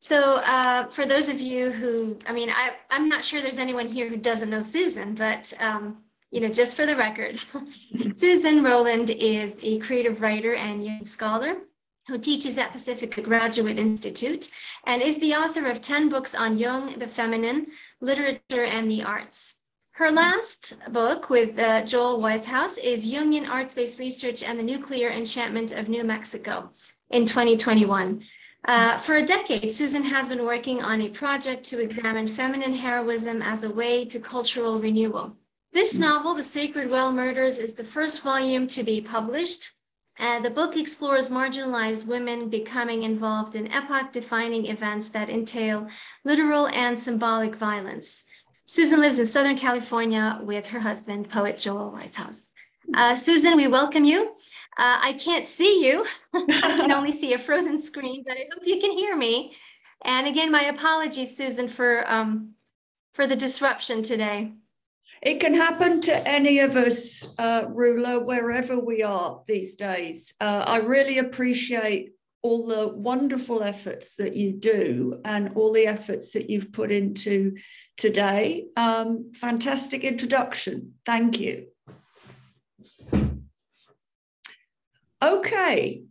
For those of you who, I'm not sure there's anyone here who doesn't know Susan, but just for the record, Susan Rowland is a creative writer and young scholar who teaches at Pacifica Graduate Institute and is the author of 10 books on Jung, the feminine, literature, and the arts. Her last book with Joel Weishaus is Jungian Arts-Based Research and the Nuclear Enchantment of New Mexico in 2021. For a decade, Susan has been working on a project to examine feminine heroism as a way to cultural renewal. This novel, The Sacred Well Murders, is the first volume to be published. The book explores marginalized women becoming involved in epoch-defining events that entail literal and symbolic violence. Susan lives in Southern California with her husband, poet Joel Weishaus. Susan, we welcome you. I can't see you. I can only see a frozen screen, but I hope you can hear me. And again, my apologies, Susan, for the disruption today. It can happen to any of us, Rula, wherever we are these days. I really appreciate all the wonderful efforts that you do and all the efforts that you've put into today. Fantastic introduction. Thank you. Okay,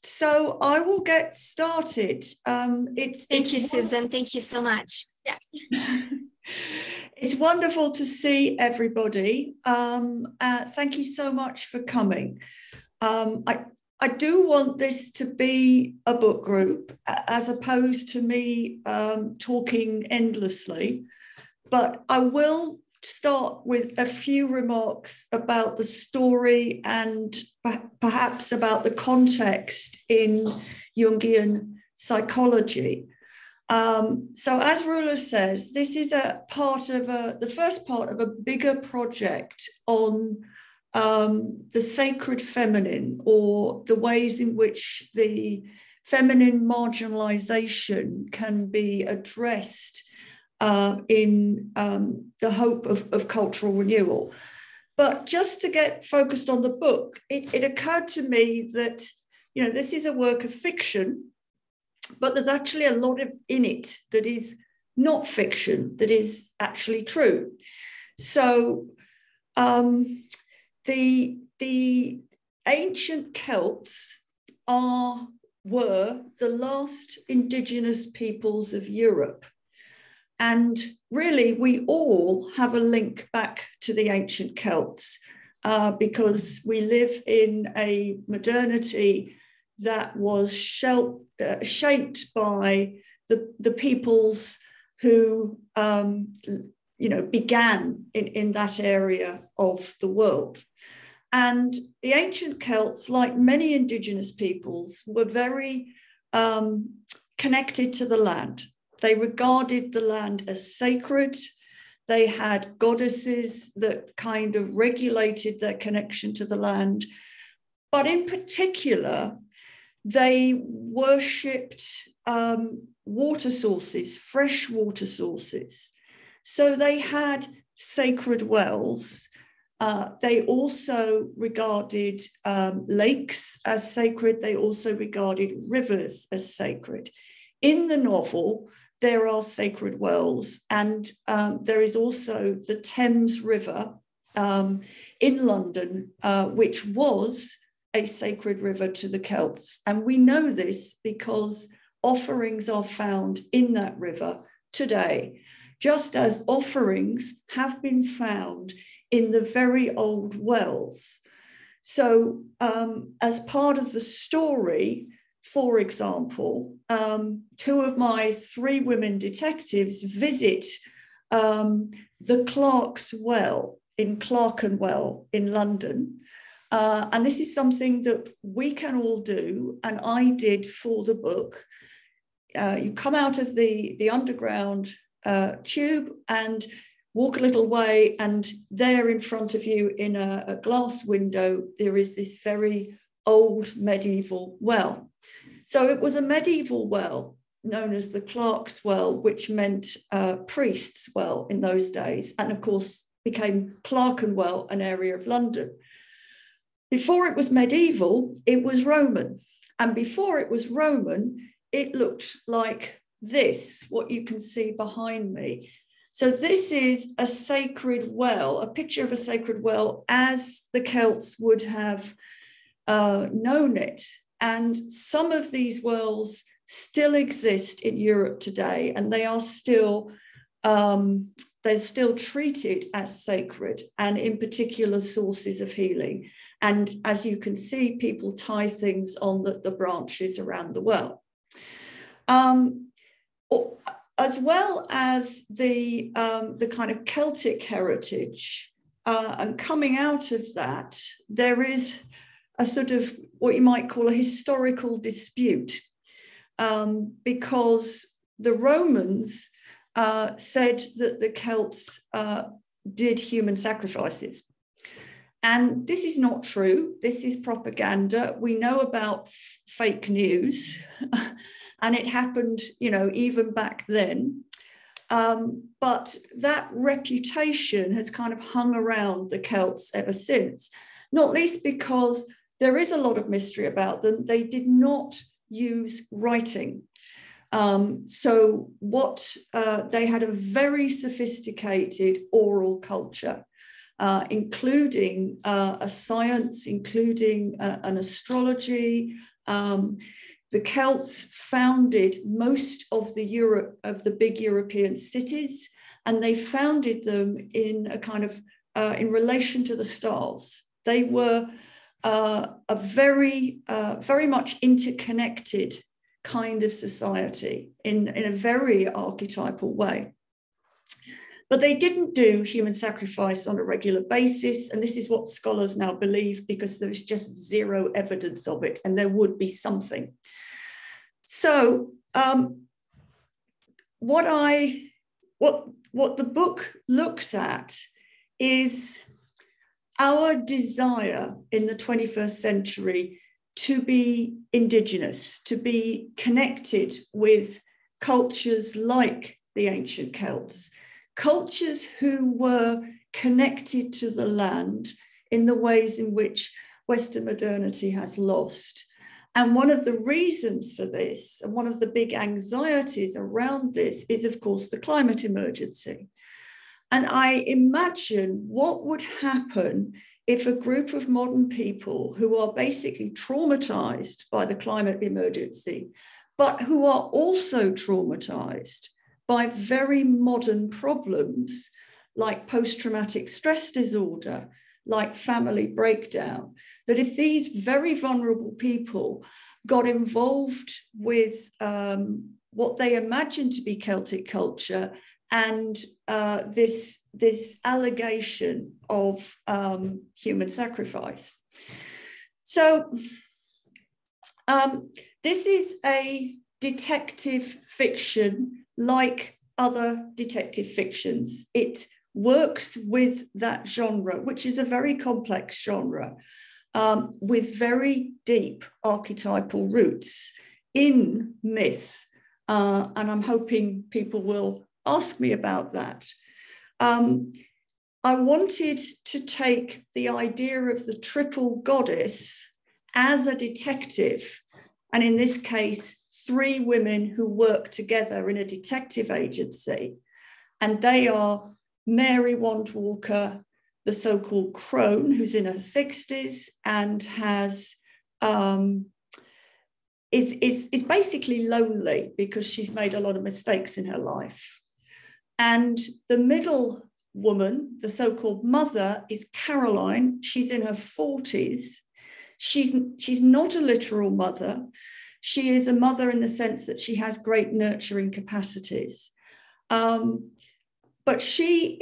so I will get started. Thank you, Susan. Thank you so much. Yeah. It's wonderful to see everybody. Thank you so much for coming. I do want this to be a book group as opposed to me talking endlessly, but I will start with a few remarks about the story and perhaps about the context in Jungian psychology. So as Rula says, this is a part of the first part of a bigger project on the sacred feminine, or the ways in which the feminine marginalization can be addressed in the hope of cultural renewal. But just to get focused on the book, it occurred to me that, this is a work of fiction, but there's actually a lot in it that is not fiction, that is actually true. So the ancient Celts were the last indigenous peoples of Europe. And really, we all have a link back to the ancient Celts because we live in a modernity that was shaped by the peoples who began in that area of the world. And the ancient Celts, like many indigenous peoples, were very connected to the land. They regarded the land as sacred. They had goddesses that kind of regulated their connection to the land. But in particular, they worshipped water sources, fresh water sources. So they had sacred wells. They also regarded lakes as sacred. They also regarded rivers as sacred. In the novel, there are sacred wells, and there is also the Thames River in London, which was a sacred river to the Celts. And we know this because offerings are found in that river today, just as offerings have been found in the very old wells. So as part of the story, for example, two of my 3 women detectives visit the Clark's Well in Clerkenwell in London. And this is something that we can all do, and I did for the book. You come out of the underground tube and walk a little way, and there in front of you in a glass window, there is this very old medieval well. So it was a medieval well known as the Clark's Well, which meant priest's well in those days, and of course became Clerkenwell, an area of London. Before it was medieval, it was Roman. And before it was Roman, it looked like this, what you can see behind me. So this is a sacred well, a picture of a sacred well as the Celts would have known it. And some of these wells still exist in Europe today, and they are still they're still treated as sacred and in particular sources of healing. And as you can see, people tie things on the branches around the well. As well as the kind of Celtic heritage, and coming out of that, there is a sort of what you might call a historical dispute, because the Romans said that the Celts did human sacrifices. And this is not true. This is propaganda. We know about fake news, and it happened, even back then. But that reputation has kind of hung around the Celts ever since, not least because there is a lot of mystery about them. They did not use writing. So they had a very sophisticated oral culture, including a science, including an astrology. The Celts founded most of the big European cities, and they founded them in a kind of in relation to the stars. They were a very much interconnected kind of society in a very archetypal way. But they didn't do human sacrifice on a regular basis, and this is what scholars now believe because there is just zero evidence of it, and there would be something. So what the book looks at is our desire in the 21st century to be indigenous, to be connected with cultures like the ancient Celts, cultures who were connected to the land in the ways in which Western modernity has lost. And one of the reasons for this, and one of the big anxieties around this, is, of course, the climate emergency. And I imagine what would happen if a group of modern people who are basically traumatized by the climate emergency, but who are also traumatized by very modern problems like post-traumatic stress disorder, like family breakdown, that if these very vulnerable people got involved with what they imagine to be Celtic culture and this allegation of human sacrifice. So this is a detective fiction like other detective fictions. It works with that genre, which is a very complex genre, with very deep archetypal roots in myth. And I'm hoping people will ask me about that. I wanted to take the idea of the triple goddess as a detective, and in this case, 3 women who work together in a detective agency, and they are Mary Wandwalker, the so-called crone, who's in her 60s and has is basically lonely because she's made a lot of mistakes in her life. And the middle woman, the so-called mother, is Caroline. She's in her 40s. She's not a literal mother. She is a mother in the sense that she has great nurturing capacities. But she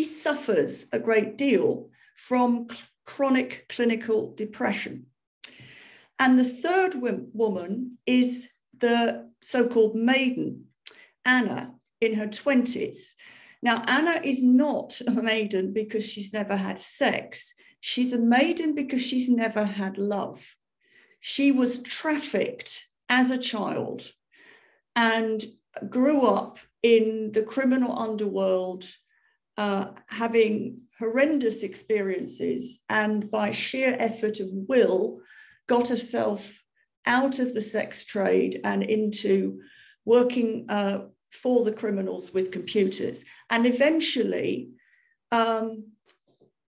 suffers a great deal from chronic clinical depression. And the third woman is the so-called maiden, Anna, in her 20s. Now, Anna is not a maiden because she's never had sex. She's a maiden because she's never had love. She was trafficked as a child and grew up in the criminal underworld, having horrendous experiences, and by sheer effort of will, got herself out of the sex trade and into working for the criminals with computers. And eventually,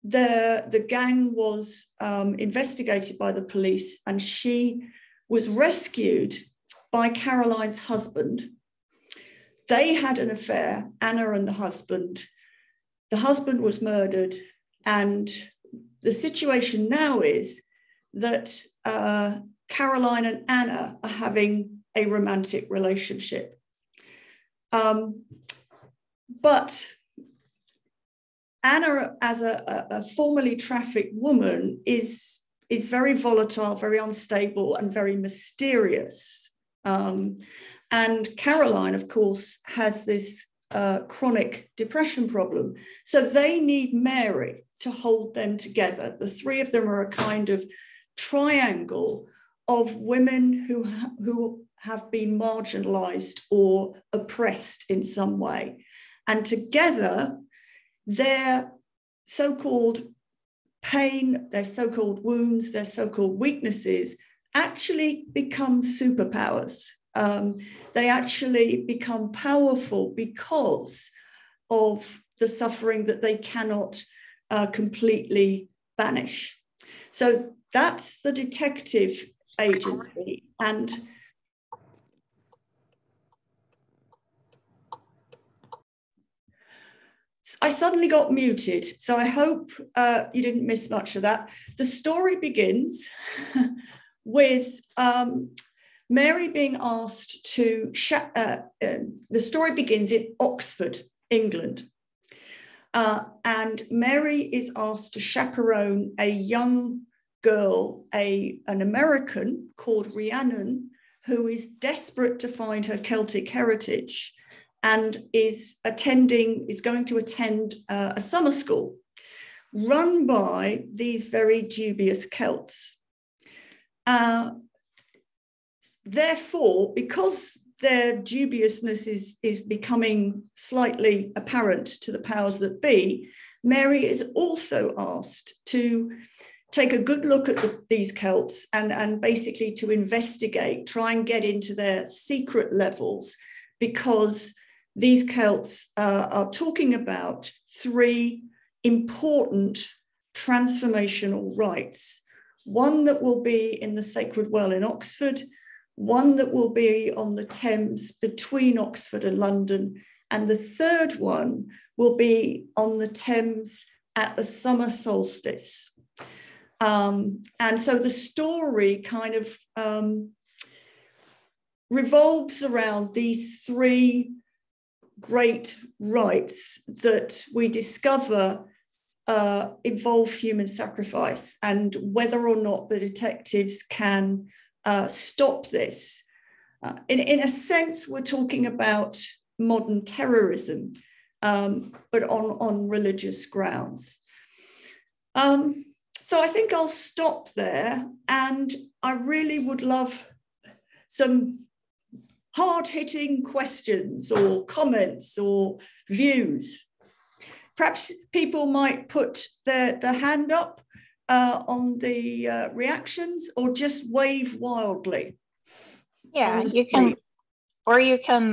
the gang was investigated by the police, and she was rescued by Caroline's husband. They had an affair, Anna and the husband. The husband was murdered, and the situation now is that Caroline and Anna are having a romantic relationship. But Anna, as a formerly trafficked woman, is very volatile, very unstable, and very mysterious. And Caroline, of course, has this chronic depression problem. So they need Mary to hold them together. The three of them are a kind of triangle of women who have been marginalized or oppressed in some way. And together, their so-called pain, their so-called wounds, their so-called weaknesses actually become superpowers. They actually become powerful because of the suffering that they cannot completely banish. So that's the detective agency. And I suddenly got muted, so I hope you didn't miss much of that. The story begins with Mary being asked to, the story begins in Oxford, England. And Mary is asked to chaperone a young girl, an American called Rhiannon, who is desperate to find her Celtic heritage and is going to attend a summer school run by these very dubious Celts. Therefore, because their dubiousness is becoming slightly apparent to the powers that be, Mary is also asked to take a good look at these Celts and basically to investigate, try and get into their secret levels, because these Celts are talking about three important transformational rites. One that will be in the Sacred Well in Oxford, one that will be on the Thames between Oxford and London, and the third one will be on the Thames at the summer solstice. And so the story kind of revolves around these three great rites that we discover involve human sacrifice, and whether or not the detectives can stop this. In a sense, we're talking about modern terrorism, but on religious grounds. So I think I'll stop there, and I really would love some hard-hitting questions or comments or views. Perhaps people might put their hand up on the reactions, or just wave wildly. Yeah, you can, or you can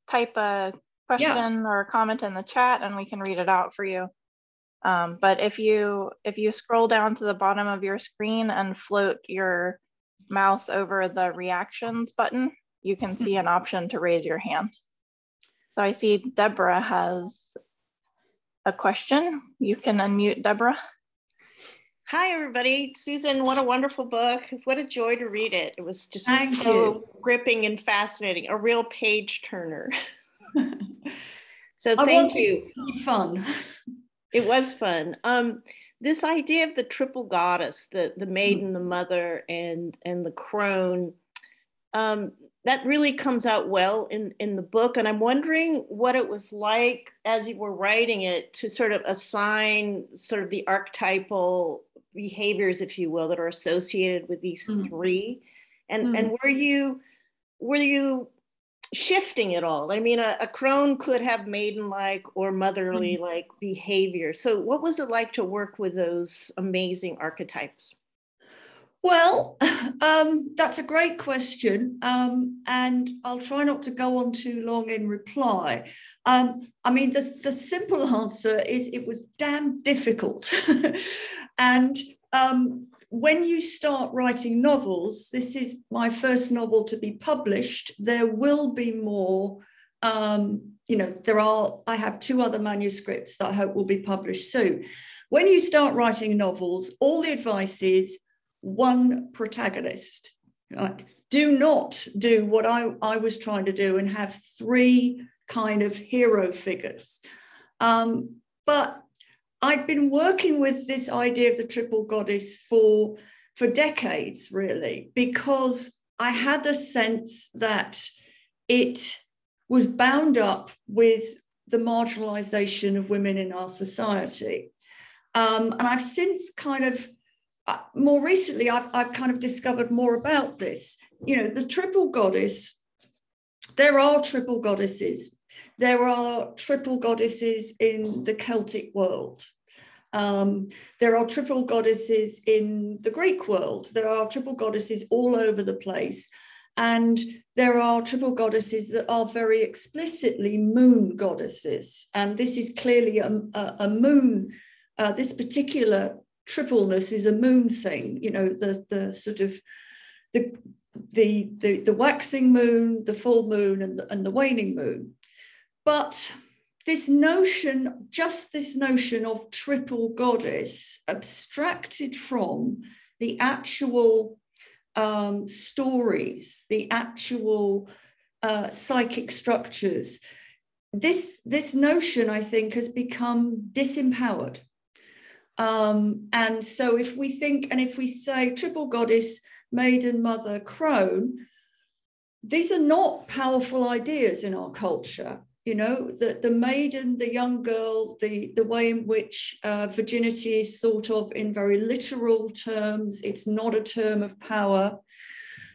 type a question or a comment in the chat and we can read it out for you. But if you scroll down to the bottom of your screen and float your mouse over the reactions button, you can see an option to raise your hand. So I see Deborah has a question. You can unmute, Deborah. Hi, everybody. Susan, what a wonderful book. What a joy to read it. It was just Thank so you. gripping and fascinating, a real page turner. So thank you. It was fun. It was fun. This idea of the triple goddess, the maiden, the mother, and the crone, that really comes out well in the book. And I'm wondering what it was like as you were writing it to sort of assign sort of the archetypal behaviors, if you will, that are associated with these three. And were you shifting it all? I mean, a crone could have maiden-like or motherly-like behavior. So what was it like to work with those amazing archetypes? Well, that's a great question, and I'll try not to go on too long in reply. I mean, the simple answer is it was damn difficult. And when you start writing novels, this is my first novel to be published, there will be more. You know, I have 2 other manuscripts that I hope will be published soon. When you start writing novels, all the advice is one protagonist. Right? Do not do what I was trying to do and have 3 kind of hero figures. But I'd been working with this idea of the triple goddess for decades, really, because I had a sense that it was bound up with the marginalization of women in our society. And I've since kind of, more recently, I've kind of discovered more about this. You know, the triple goddess, there are triple goddesses. There are triple goddesses in the Celtic world. There are triple goddesses in the Greek world. There are triple goddesses all over the place. And there are triple goddesses that are very explicitly moon goddesses. And this is clearly a moon, this particular tripleness is a moon thing, you know, the sort of the waxing moon, the full moon, and the waning moon. But this notion, just this notion of triple goddess, abstracted from the actual stories, the actual psychic structures, this notion, I think, has become disempowered. And so if we think, and if we say triple goddess, maiden, mother, crone, these are not powerful ideas in our culture. You know, the maiden, the young girl, the way in which virginity is thought of in very literal terms, it's not a term of power.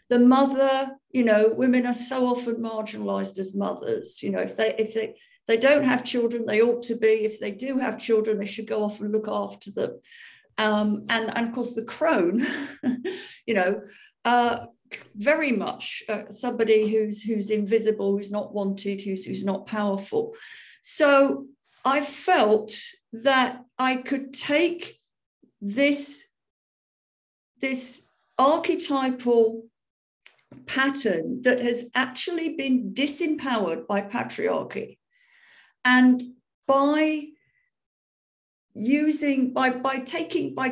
The mother, you know, women are so often marginalized as mothers. You know, if they don't have children, they ought to be. If they do have children, they should go off and look after them. And of course, the crone, you know, very much somebody who's invisible, who's not wanted, who's not powerful. So I felt that I could take this archetypal pattern that has actually been disempowered by patriarchy, and by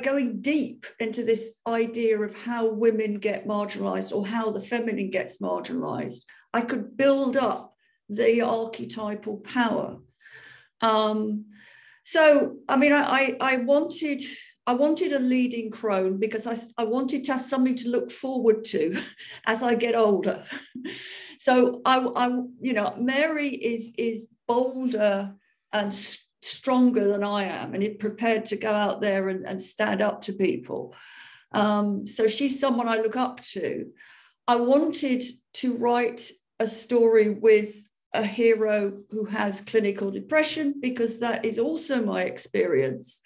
going deep into this idea of how women get marginalized or how the feminine gets marginalized, I could build up the archetypal power. So, I mean, I wanted a leading crone because I wanted to have something to look forward to as I get older. So you know, Mary is bolder and stronger than I am, and prepared to go out there and stand up to people. So she's someone I look up to. I wanted to write a story with a hero who has clinical depression, because that is also my experience.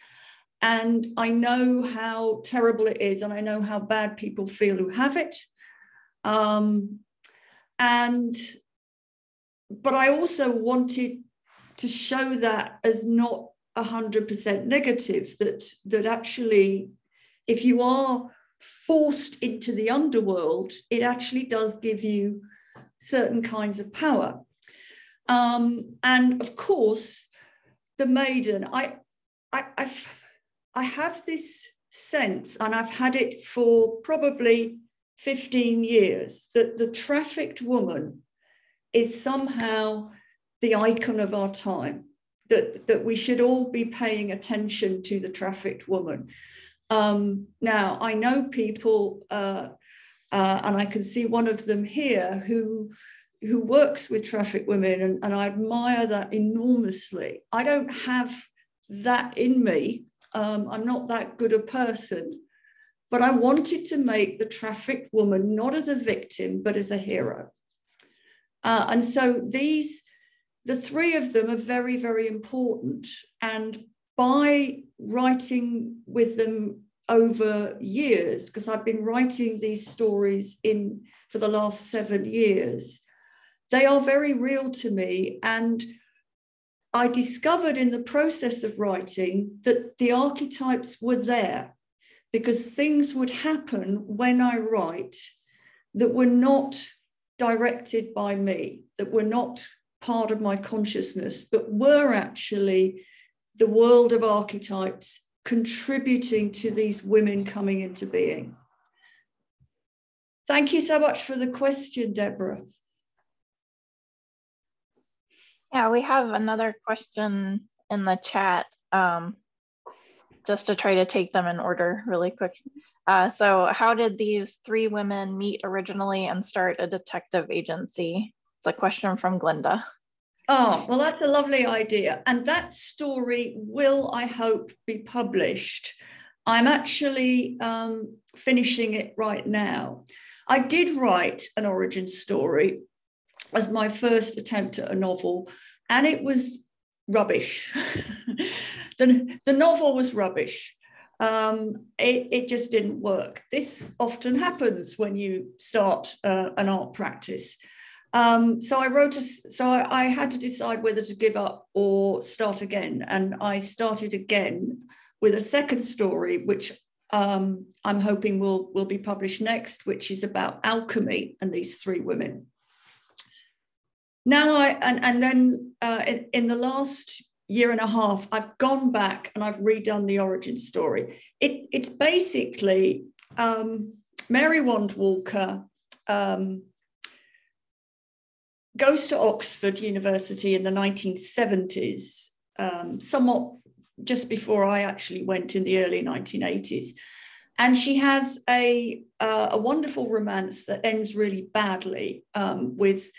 And I know how terrible it is, and I know how bad people feel who have it. But I also wanted to show that as not 100% negative, that actually, if you are forced into the underworld, it actually does give you certain kinds of power. And of course, the maiden, I have this sense, and I've had it for probably 15 years, that the trafficked woman is somehow the icon of our time, that we should all be paying attention to the trafficked woman. Now, I know people, and I can see one of them here, who works with trafficked women, and I admire that enormously. I don't have that in me. I'm not that good a person, but I wanted to make the trafficked woman not as a victim, but as a hero. And so the 3 of them are very, very important. And by writing with them over years, because I've been writing these stories for the last 7 years. They are very real to me. And I discovered in the process of writing that the archetypes were there, because things would happen when I write that were not directed by me, that were not part of my consciousness, but were actually the world of archetypes contributing to these women coming into being. Thank you so much for the question, Deborah. Yeah, we have another question in the chat, just to try to take them in order really quick. So how did these 3 women meet originally and start a detective agency? It's a question from Glinda. Oh, well, that's a lovely idea. And that story will, I hope, be published. I'm actually finishing it right now. I did write an origin story as my first attempt at a novel, and it was rubbish. The novel was rubbish. It just didn't work. This often happens when you start an art practice. So I had to decide whether to give up or start again. And I started again with a second story, which I'm hoping will be published next, which is about alchemy and these 3 women. Now, in the last year and a half, I've gone back and I've redone the origin story. It's basically Mary Wand Walker goes to Oxford University in the 1970s, somewhat just before I actually went in the early 1980s. And she has a wonderful romance that ends really badly with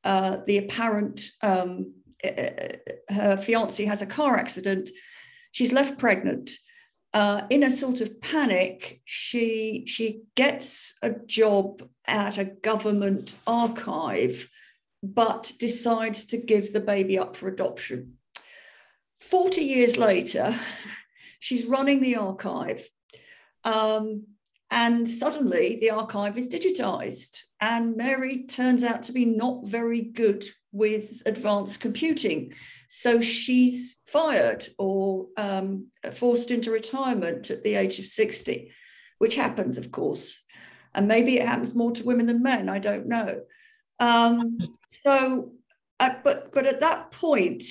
the apparent, her fiancé has a car accident. She's left pregnant. In a sort of panic, she gets a job at a government archive, but decides to give the baby up for adoption. 40 years later, she's running the archive, and suddenly the archive is digitized, and Mary turns out to be not very good with advanced computing. So she's fired or forced into retirement at the age of 60, which happens, of course. And maybe it happens more to women than men, I don't know. But at that point,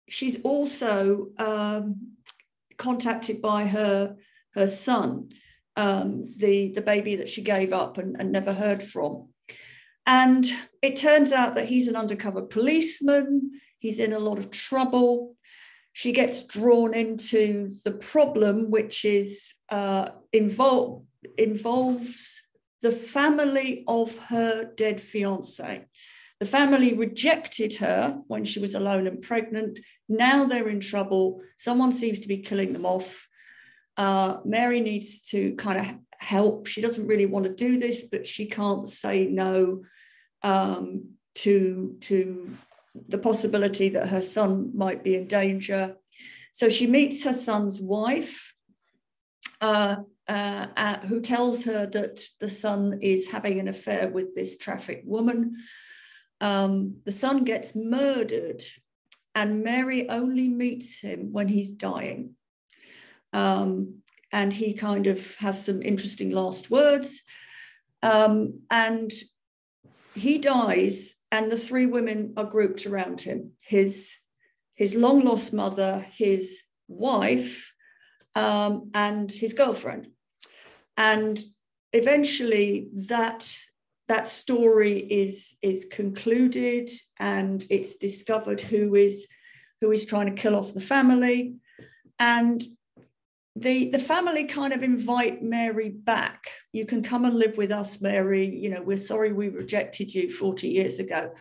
she's also contacted by her son, the baby that she gave up and never heard from. And it turns out that he's an undercover policeman. He's in a lot of trouble. She gets drawn into the problem, which is involves the family of her dead fiancé. The family rejected her when she was alone and pregnant. Now they're in trouble. Someone seems to be killing them off. Mary needs to kind of help. She doesn't really want to do this, but she can't say no to the possibility that her son might be in danger. So she meets her son's wife, who tells her that the son is having an affair with this trafficked woman. The son gets murdered, and Mary only meets him when he's dying. And he kind of has some interesting last words. And he dies, and the 3 women are grouped around him. His long-lost mother, his wife, and his girlfriend. And eventually that story is concluded, and it's discovered who is trying to kill off the family. And the family kind of invite Mary back. You can come and live with us, Mary. You know, we're sorry we rejected you 40 years ago.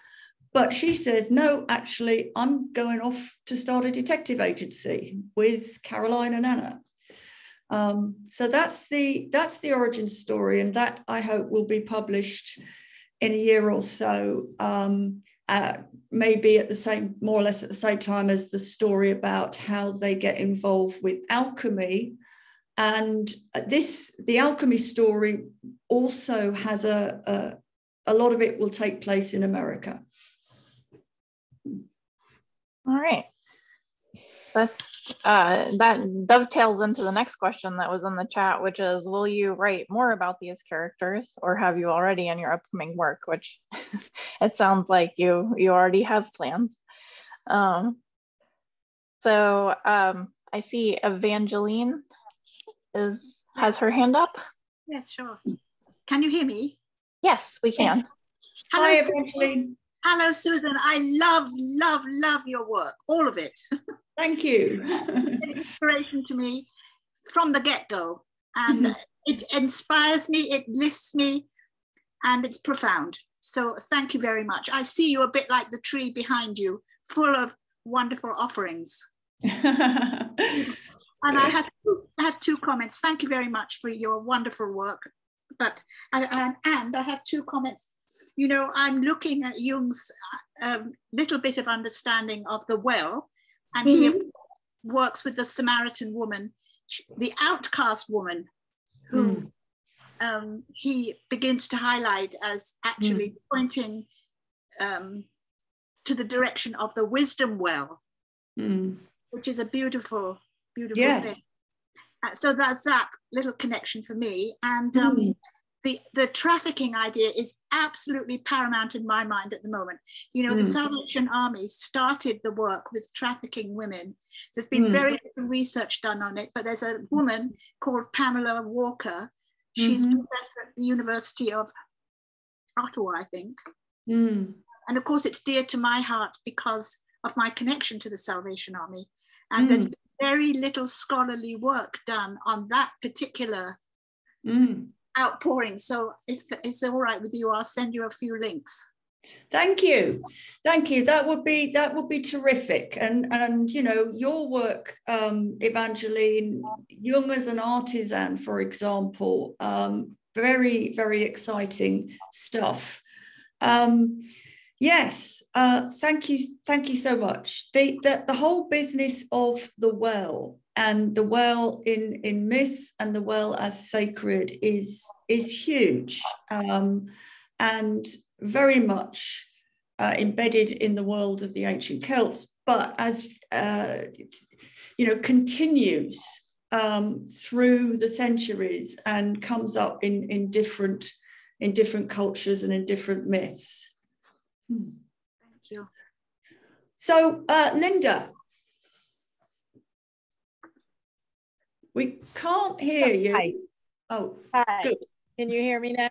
But she says, no, actually, I'm going off to start a detective agency with Caroline and Anna. So that's the origin story, and that I hope will be published in a year or so, maybe more or less at the same time as the story about how they get involved with alchemy And the alchemy story also has a lot of it will take place in America. All right. That dovetails into the next question that was in the chat, which is, will you write more about these characters, or have you already in your upcoming work? Which it sounds like you already have plans. I see Evangeline has her hand up. Yes, sure. Can you hear me? Yes, we can. Yes. Hello, Hi, Evangeline. Hello, Susan. I love your work, all of it. Thank you. It's an inspiration to me from the get-go. And it inspires me, it lifts me, and it's profound. So thank you very much. I see you a bit like the tree behind you, full of wonderful offerings. And I have two comments. Thank you very much for your wonderful work. But I have two comments. You know, I'm looking at Jung's little bit of understanding of the well, and he works with the Samaritan woman, the outcast woman, who he begins to highlight as actually pointing to the direction of the wisdom well, which is a beautiful thing. So that's that little connection for me. And the trafficking idea is absolutely paramount in my mind at the moment. You know, the Salvation Army started the work with trafficking women. There's been very little research done on it, but there's a woman called Pamela Walker. She's professor at the University of Ottawa, I think. And of course, it's dear to my heart because of my connection to the Salvation Army. And there's been very little scholarly work done on that particular outpouring. So if it's all right with you, I'll send you a few links. Thank you. That would be terrific. And you know, your work, Evangeline, Jung as an artisan, for example, very, very exciting stuff. Yes, thank you so much. The whole business of the well, and the well in myth and the well as sacred is huge, and very much embedded in the world of the ancient Celts, but as you know, continues through the centuries and comes up in different cultures and in different myths. Thank you. So, Linda, we can't hear you. Hi. Oh, hi. Good. Can you hear me now?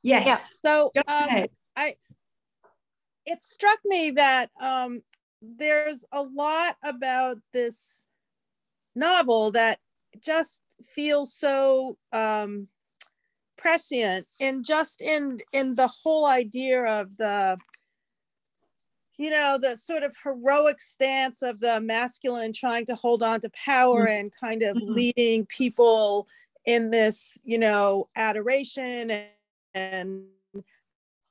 Yes. Yeah. So, Go ahead. it struck me that there's a lot about this novel that just feels so prescient, and just in the whole idea of the, you know, the sort of heroic stance of the masculine trying to hold on to power and kind of leading people in this, you know, adoration and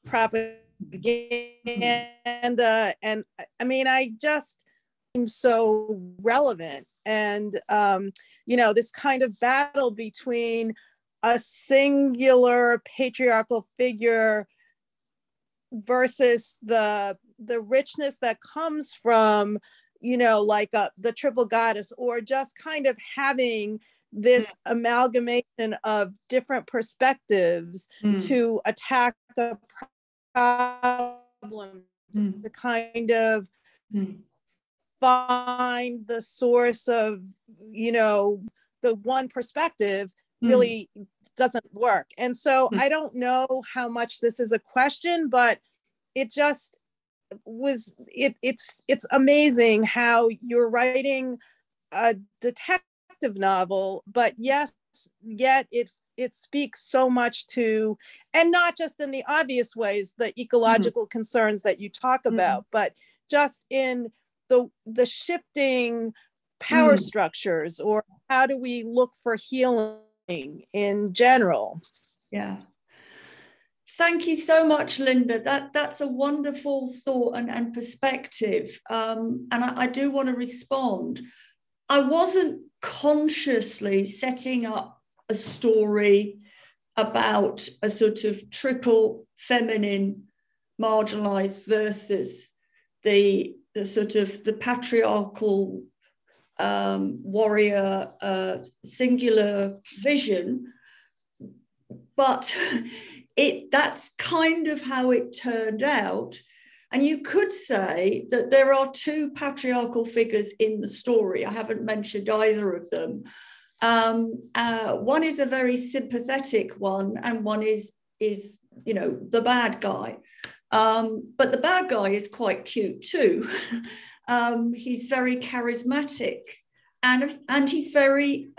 propaganda. And I mean, I just am so relevant. And, you know, this kind of battle between a singular patriarchal figure versus the richness that comes from, you know, like the triple goddess, or just kind of having this amalgamation of different perspectives to attack a problem, to kind of find the source of, you know, the one perspective really doesn't work. And so I don't know how much this is a question, but it just was, it's amazing how you're writing a detective novel, but yet it speaks so much to, and not just in the obvious ways, the ecological concerns that you talk about, but just in the shifting power structures, or how do we look for healing in general. Yeah. Thank you so much, Linda. That's a wonderful thought and perspective. And I do want to respond. I wasn't consciously setting up a story about a sort of triple feminine marginalized versus the sort of the patriarchal warrior singular vision, but that's kind of how it turned out. And you could say that there are two patriarchal figures in the story. I haven't mentioned either of them. One is a very sympathetic one, and one is you know, the bad guy. But the bad guy is quite cute too. He's very charismatic, and he's very,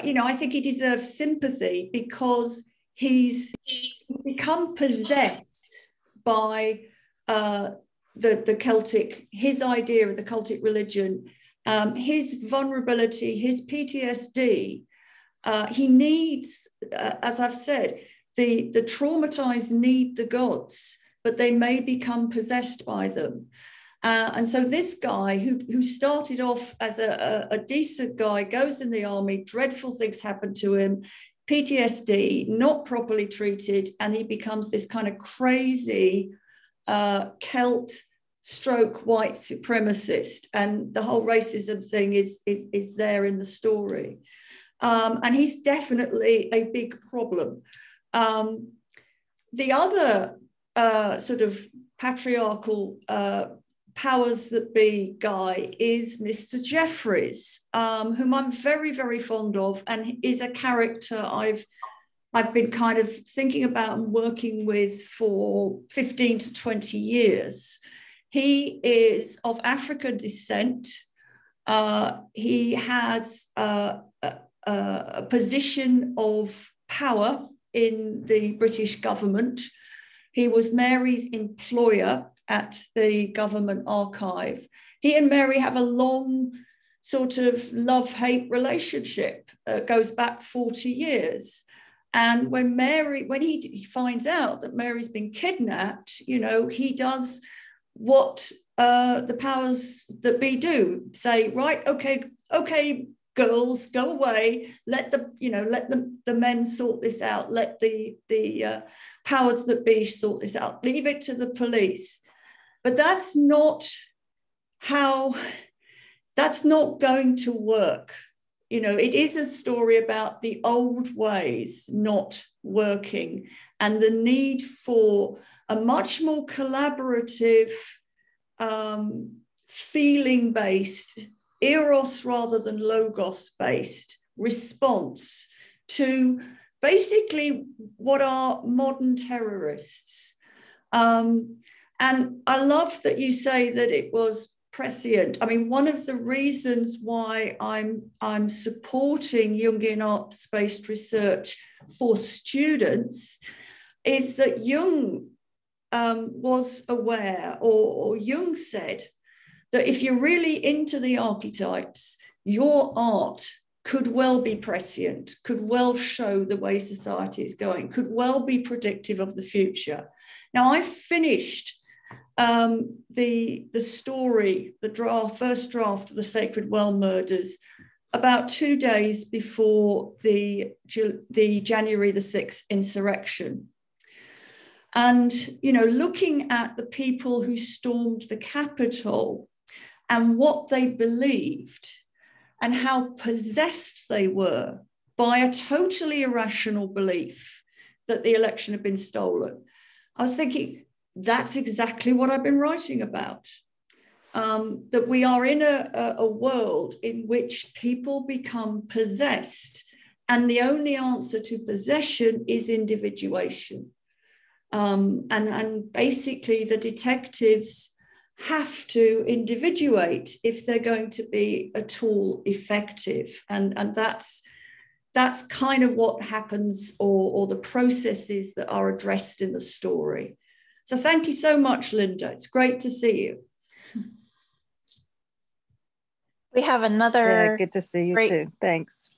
you know, I think he deserves sympathy because he's become possessed by the Celtic, his idea of the Celtic religion, his vulnerability, his PTSD. He needs, as I've said, the traumatized need the gods, but they may become possessed by them. And so this guy who started off as a decent guy, goes in the army, dreadful things happen to him, PTSD, not properly treated, and he becomes this kind of crazy Celt stroke white supremacist. And the whole racism thing is there in the story. And he's definitely a big problem. The other sort of patriarchal powers that be guy is Mr. Jeffries, whom I'm very, very fond of, and is a character I've been kind of thinking about and working with for 15 to 20 years. He is of African descent. He has a position of power in the British government. He was Mary's employer at the government archive. He and Mary have a long sort of love-hate relationship. Goes back 40 years. And when he finds out that Mary's been kidnapped, you know, he does what the powers that be do, say, right, okay, girls, go away, let the men sort this out, let the powers that be sort this out, leave it to the police. But that's not going to work. You know, it is a story about the old ways not working and the need for a much more collaborative, feeling-based, eros rather than logos-based response to basically what are modern terrorists. And I love that you say that it was prescient. I mean, one of the reasons why I'm supporting Jungian arts-based research for students is that Jung was aware, or Jung said, that if you're really into the archetypes, your art could well be prescient, could well show the way society is going, could well be predictive of the future. Now, I finished the story, the first draft of the Sacred Well murders about 2 days before the January the 6th insurrection. And, you know, looking at the people who stormed the Capitol and what they believed and how possessed they were by a totally irrational belief that the election had been stolen, I was thinking, that's exactly what I've been writing about. That we are in a world in which people become possessed, and the only answer to possession is individuation. And basically the detectives have to individuate if they're going to be at all effective. And that's kind of what happens, or the processes that are addressed in the story. So thank you so much, Linda. It's great to see you. We have another. Yeah, good to see you too. Thanks.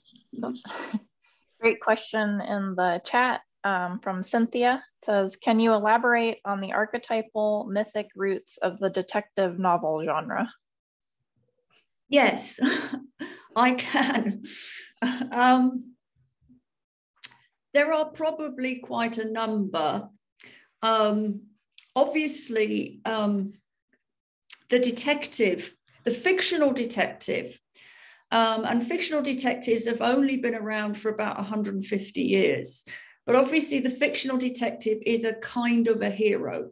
Great question in the chat from Cynthia. It says, can you elaborate on the archetypal mythic roots of the detective novel genre? Yes, I can. There are probably quite a number. Obviously, the detective, the fictional detective, and fictional detectives have only been around for about 150 years. But obviously, the fictional detective is a kind of a hero.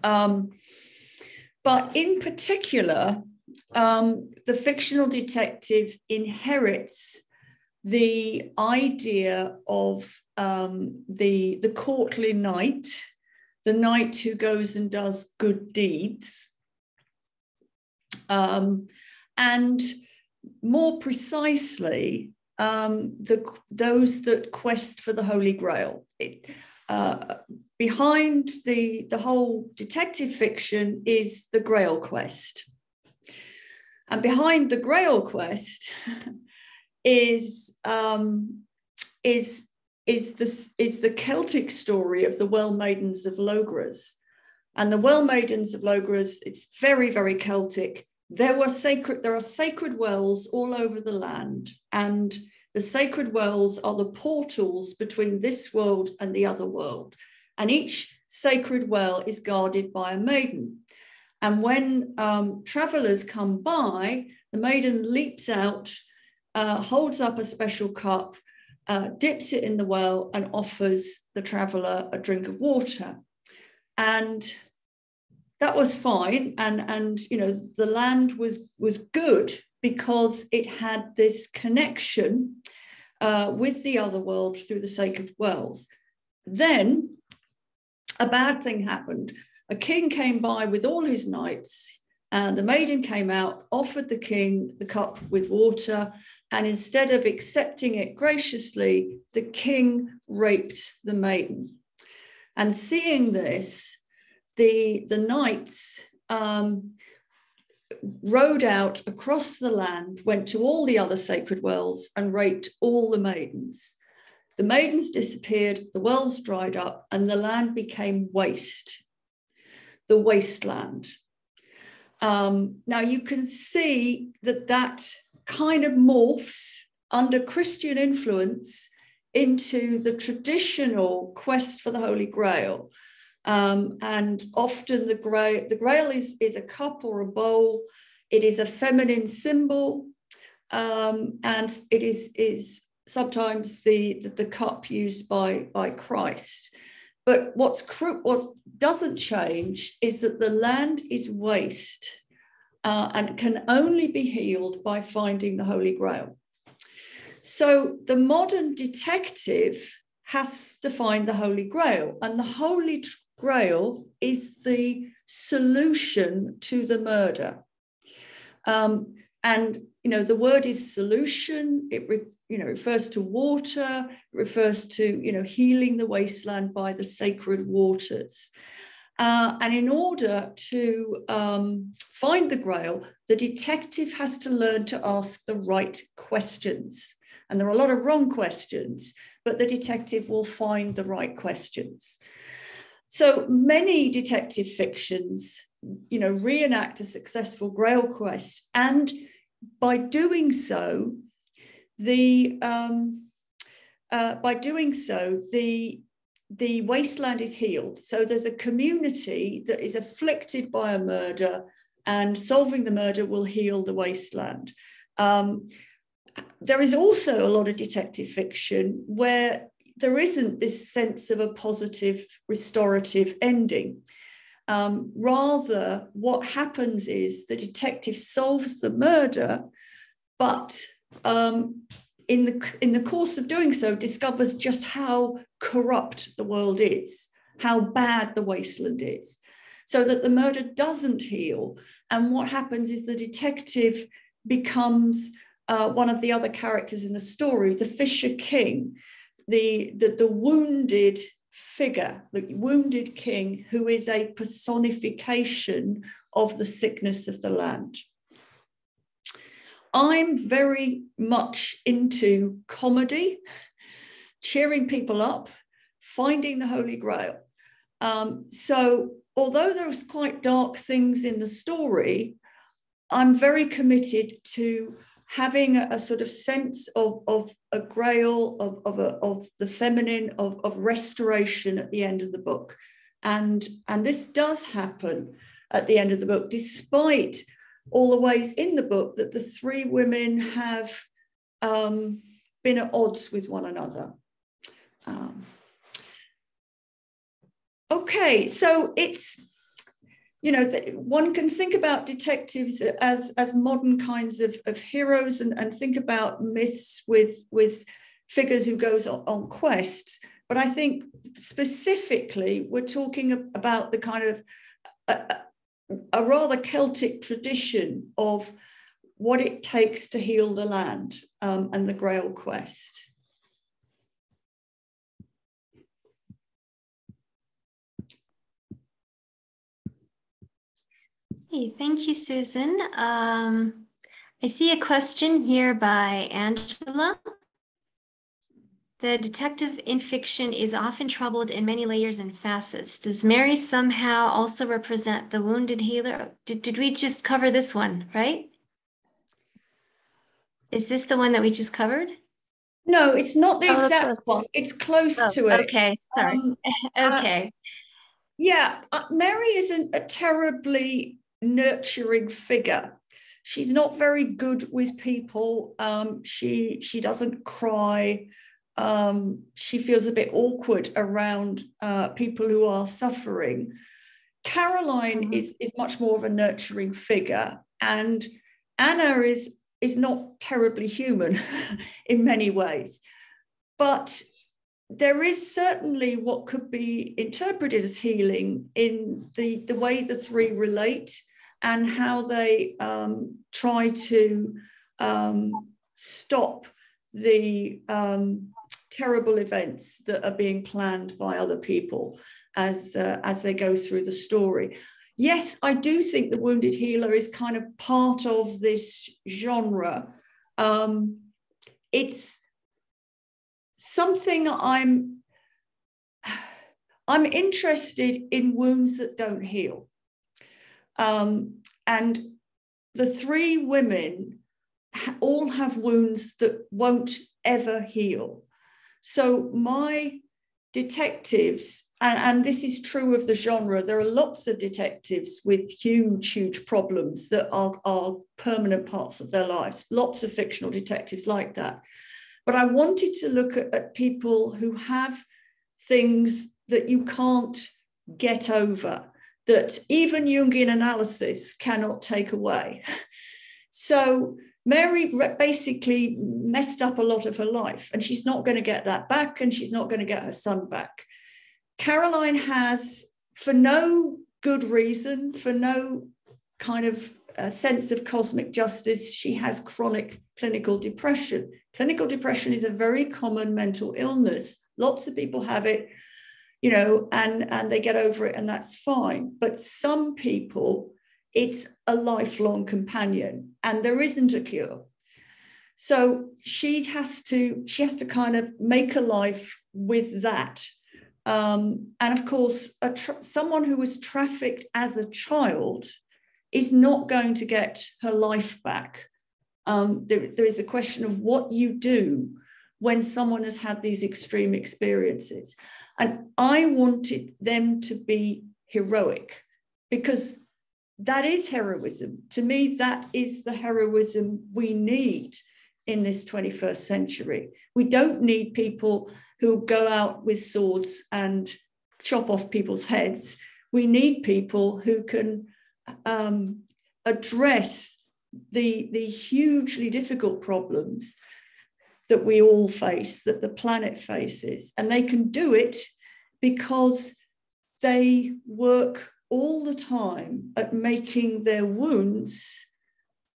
But in particular, the fictional detective inherits the idea of the courtly knight, the knight who goes and does good deeds, and more precisely, those that quest for the Holy Grail. Behind the whole detective fiction is the Grail quest. And behind the Grail quest is the Celtic story of the Well Maidens of Logres. And the Well Maidens of Logres, it's very, very Celtic. There are sacred wells all over the land, and the sacred wells are the portals between this world and the other world. And each sacred well is guarded by a maiden. And when travelers come by, the maiden leaps out, holds up a special cup, dips it in the well, and offers the traveler a drink of water. And that was fine. And you know, the land was good because it had this connection with the other world through the sacred wells. Then a bad thing happened. A king came by with all his knights, and the maiden came out, offered the king the cup with water, and instead of accepting it graciously, the king raped the maiden. And seeing this, the knights rode out across the land, went to all the other sacred wells and raped all the maidens. The maidens disappeared, the wells dried up, and the land became waste, the wasteland. Now you can see that kind of morphs under Christian influence into the traditional quest for the Holy Grail. And often the grail is a cup or a bowl. It is a feminine symbol, and it is sometimes the cup used by Christ. But what doesn't change is that the land is waste and can only be healed by finding the Holy Grail. So the modern detective has to find the Holy Grail, and the Holy Grail is the solution to the murder. And you know, the word is solution. It refers to water. It refers to healing the wasteland by the sacred waters. And in order to find the Grail, the detective has to learn to ask the right questions. And there are a lot of wrong questions, but the detective will find the right questions. So many detective fictions, reenact a successful Grail quest, and by doing so, the wasteland is healed. So there's a community that is afflicted by a murder, and solving the murder will heal the wasteland. There is also a lot of detective fiction where there isn't this sense of a positive restorative ending. Rather, what happens is the detective solves the murder, but in the course of doing so, discovers just how corrupt the world is, how bad the wasteland is, so that the murder doesn't heal. And what happens is the detective becomes one of the other characters in the story, the Fisher King, the wounded figure, the wounded king, who is a personification of the sickness of the land. I'm very much into comedy, cheering people up, finding the Holy Grail. So although there's quite dark things in the story, I'm very committed to having a sort of sense of a grail, of the feminine, of restoration at the end of the book. And this does happen at the end of the book, despite all the ways in the book that the three women have been at odds with one another. Okay, so it's, you know, one can think about detectives as modern kinds of heroes, and think about myths with figures who goes on quests. But I think specifically we're talking about the kind of a rather Celtic tradition of what it takes to heal the land, and the Grail quest. Hey, thank you, Susan. I see a question here by Angela. The detective in fiction is often troubled in many layers and facets. Does Mary somehow also represent the wounded healer? Did we just cover this one, right? Is this the one that we just covered? No, it's not the exact one. It's close to it. Okay, sorry. Okay. Yeah, Mary isn't a terribly nurturing figure. She's not very good with people. She doesn't cry. She feels a bit awkward around people who are suffering. Caroline is much more of a nurturing figure, and Anna is not terribly human in many ways. But there is certainly what could be interpreted as healing in the way the three relate, and how they try to stop the terrible events that are being planned by other people as they go through the story. Yes, I do think the wounded healer is kind of part of this genre. It's something I'm interested in, wounds that don't heal. And the three women all have wounds that won't ever heal. So my detectives, and this is true of the genre, there are lots of detectives with huge problems that are permanent parts of their lives, lots of fictional detectives like that. But I wanted to look at people who have things that you can't get over, that even Jungian analysis cannot take away. So Mary basically messed up a lot of her life, and she's not going to get that back, and she's not going to get her son back. Caroline has, for no good reason, for no kind of sense of cosmic justice, she has chronic clinical depression. Clinical depression is a very common mental illness. Lots of people have it, you know, and they get over it, and that's fine. But some people, it's a lifelong companion, and there isn't a cure. So she has to kind of make a life with that. And of course, someone who was trafficked as a child is not going to get her life back. There is a question of what you do when someone has had these extreme experiences. And I wanted them to be heroic, because that is heroism. To me, that is the heroism we need in this 21st century. We don't need people who go out with swords and chop off people's heads. We need people who can address the hugely difficult problems that we all face, that the planet faces. And they can do it because they work all the time at making their wounds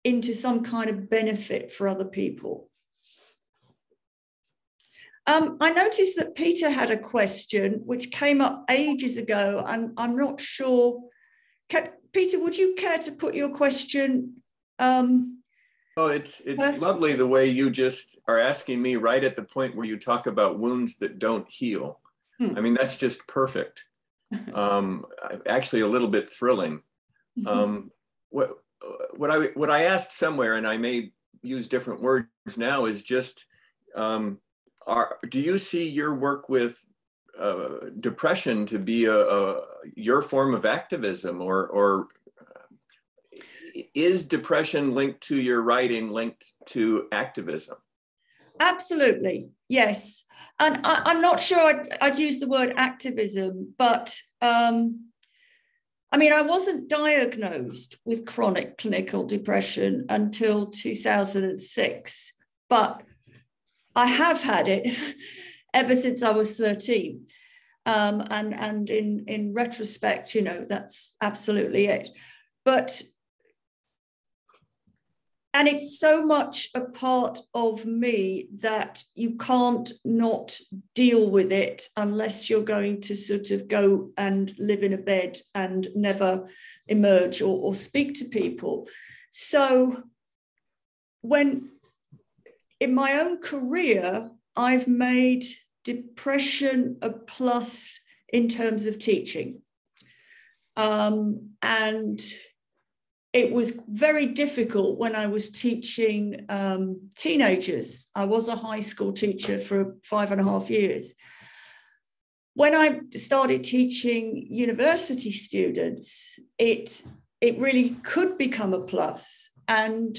into some kind of benefit for other people. I noticed that Peter had a question which came up ages ago, and I'm not sure. Peter, would you care to put your question? Oh, it's lovely the way you just are asking me right at the point where you talk about wounds that don't heal. I mean, that's just perfect. Actually a little bit thrilling. what I asked somewhere, and I may use different words now, is just, do you see your work with depression to be your form of activism, or is depression linked to your writing, linked to activism? Absolutely, yes. And I'm not sure I'd use the word activism, but I mean, I wasn't diagnosed with chronic clinical depression until 2006, but I have had it ever since I was 13. And in retrospect, you know, that's absolutely it. But, and it's so much a part of me that you can't not deal with it unless you're going to sort of go and live in a bed and never emerge or speak to people. So when in my own career, I've made depression a plus in terms of teaching. And it was very difficult when I was teaching teenagers. I was a high school teacher for 5.5 years. When I started teaching university students, it really could become a plus, and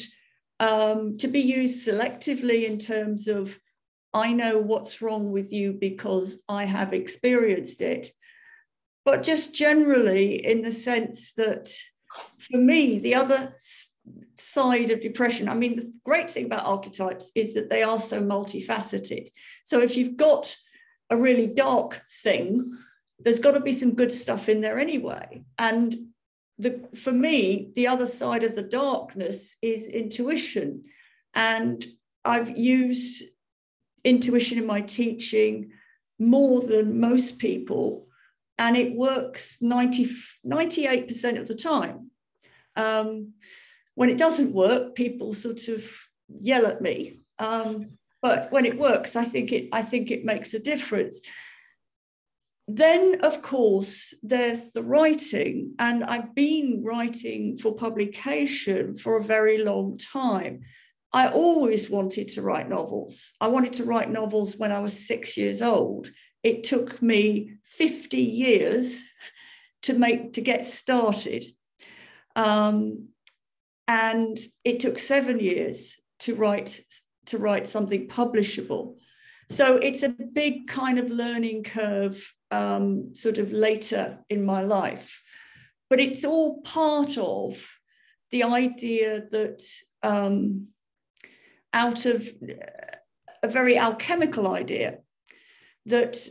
to be used selectively in terms of, I know what's wrong with you because I have experienced it, but just generally in the sense that, for me, the other side of depression, I mean, the great thing about archetypes is that they are so multifaceted. So if you've got a really dark thing, there's got to be some good stuff in there anyway. And for me, the other side of the darkness is intuition. And I've used intuition in my teaching more than most people, and it works 98% of the time. When it doesn't work, people sort of yell at me. But when it works, I think it makes a difference. Then, of course, there's the writing, and I've been writing for publication for a very long time. I always wanted to write novels. I wanted to write novels when I was 6 years old. It took me 50 years to get started. And it took 7 years to write something publishable. So it's a big kind of learning curve sort of later in my life. But it's all part of the idea that out of a very alchemical idea that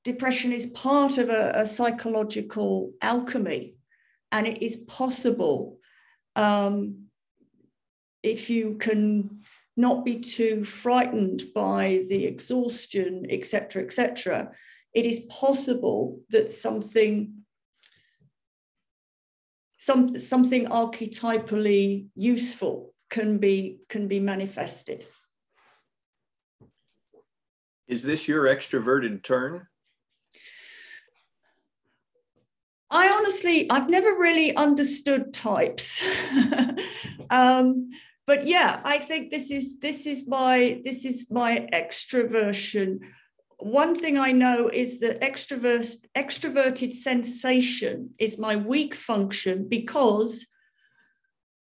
depression is part of a psychological alchemy, and it is possible if you can not be too frightened by the exhaustion, etc., etc. It is possible that something archetypally useful can be manifested. Is this your extroverted turn? I've never really understood types. But yeah, I think this is my extroversion. One thing I know is that extroverted sensation is my weak function, because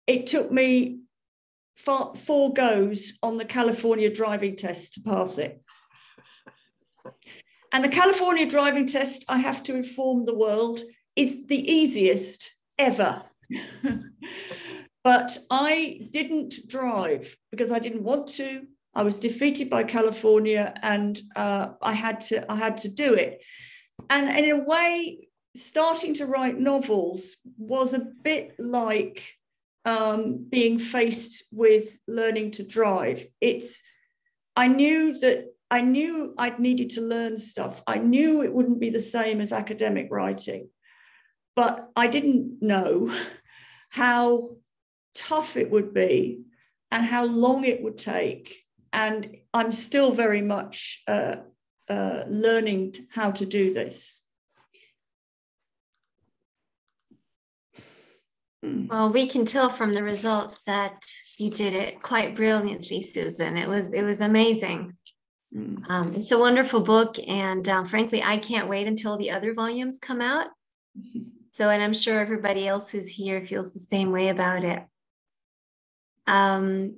it took me four goes on the California driving test to pass it. And the California driving test, I have to inform the world, is the easiest ever. But I didn't drive because I didn't want to. I was defeated by California, and I had to do it. And in a way, starting to write novels was a bit like being faced with learning to drive. I knew I'd needed to learn stuff. I knew it wouldn't be the same as academic writing, but I didn't know how tough it would be and how long it would take. And I'm still very much learning how to do this. Well, we can tell from the results that you did it quite brilliantly, Susan. It was amazing. It's a wonderful book, and frankly, I can't wait until the other volumes come out. So, and I'm sure everybody else who's here feels the same way about it. And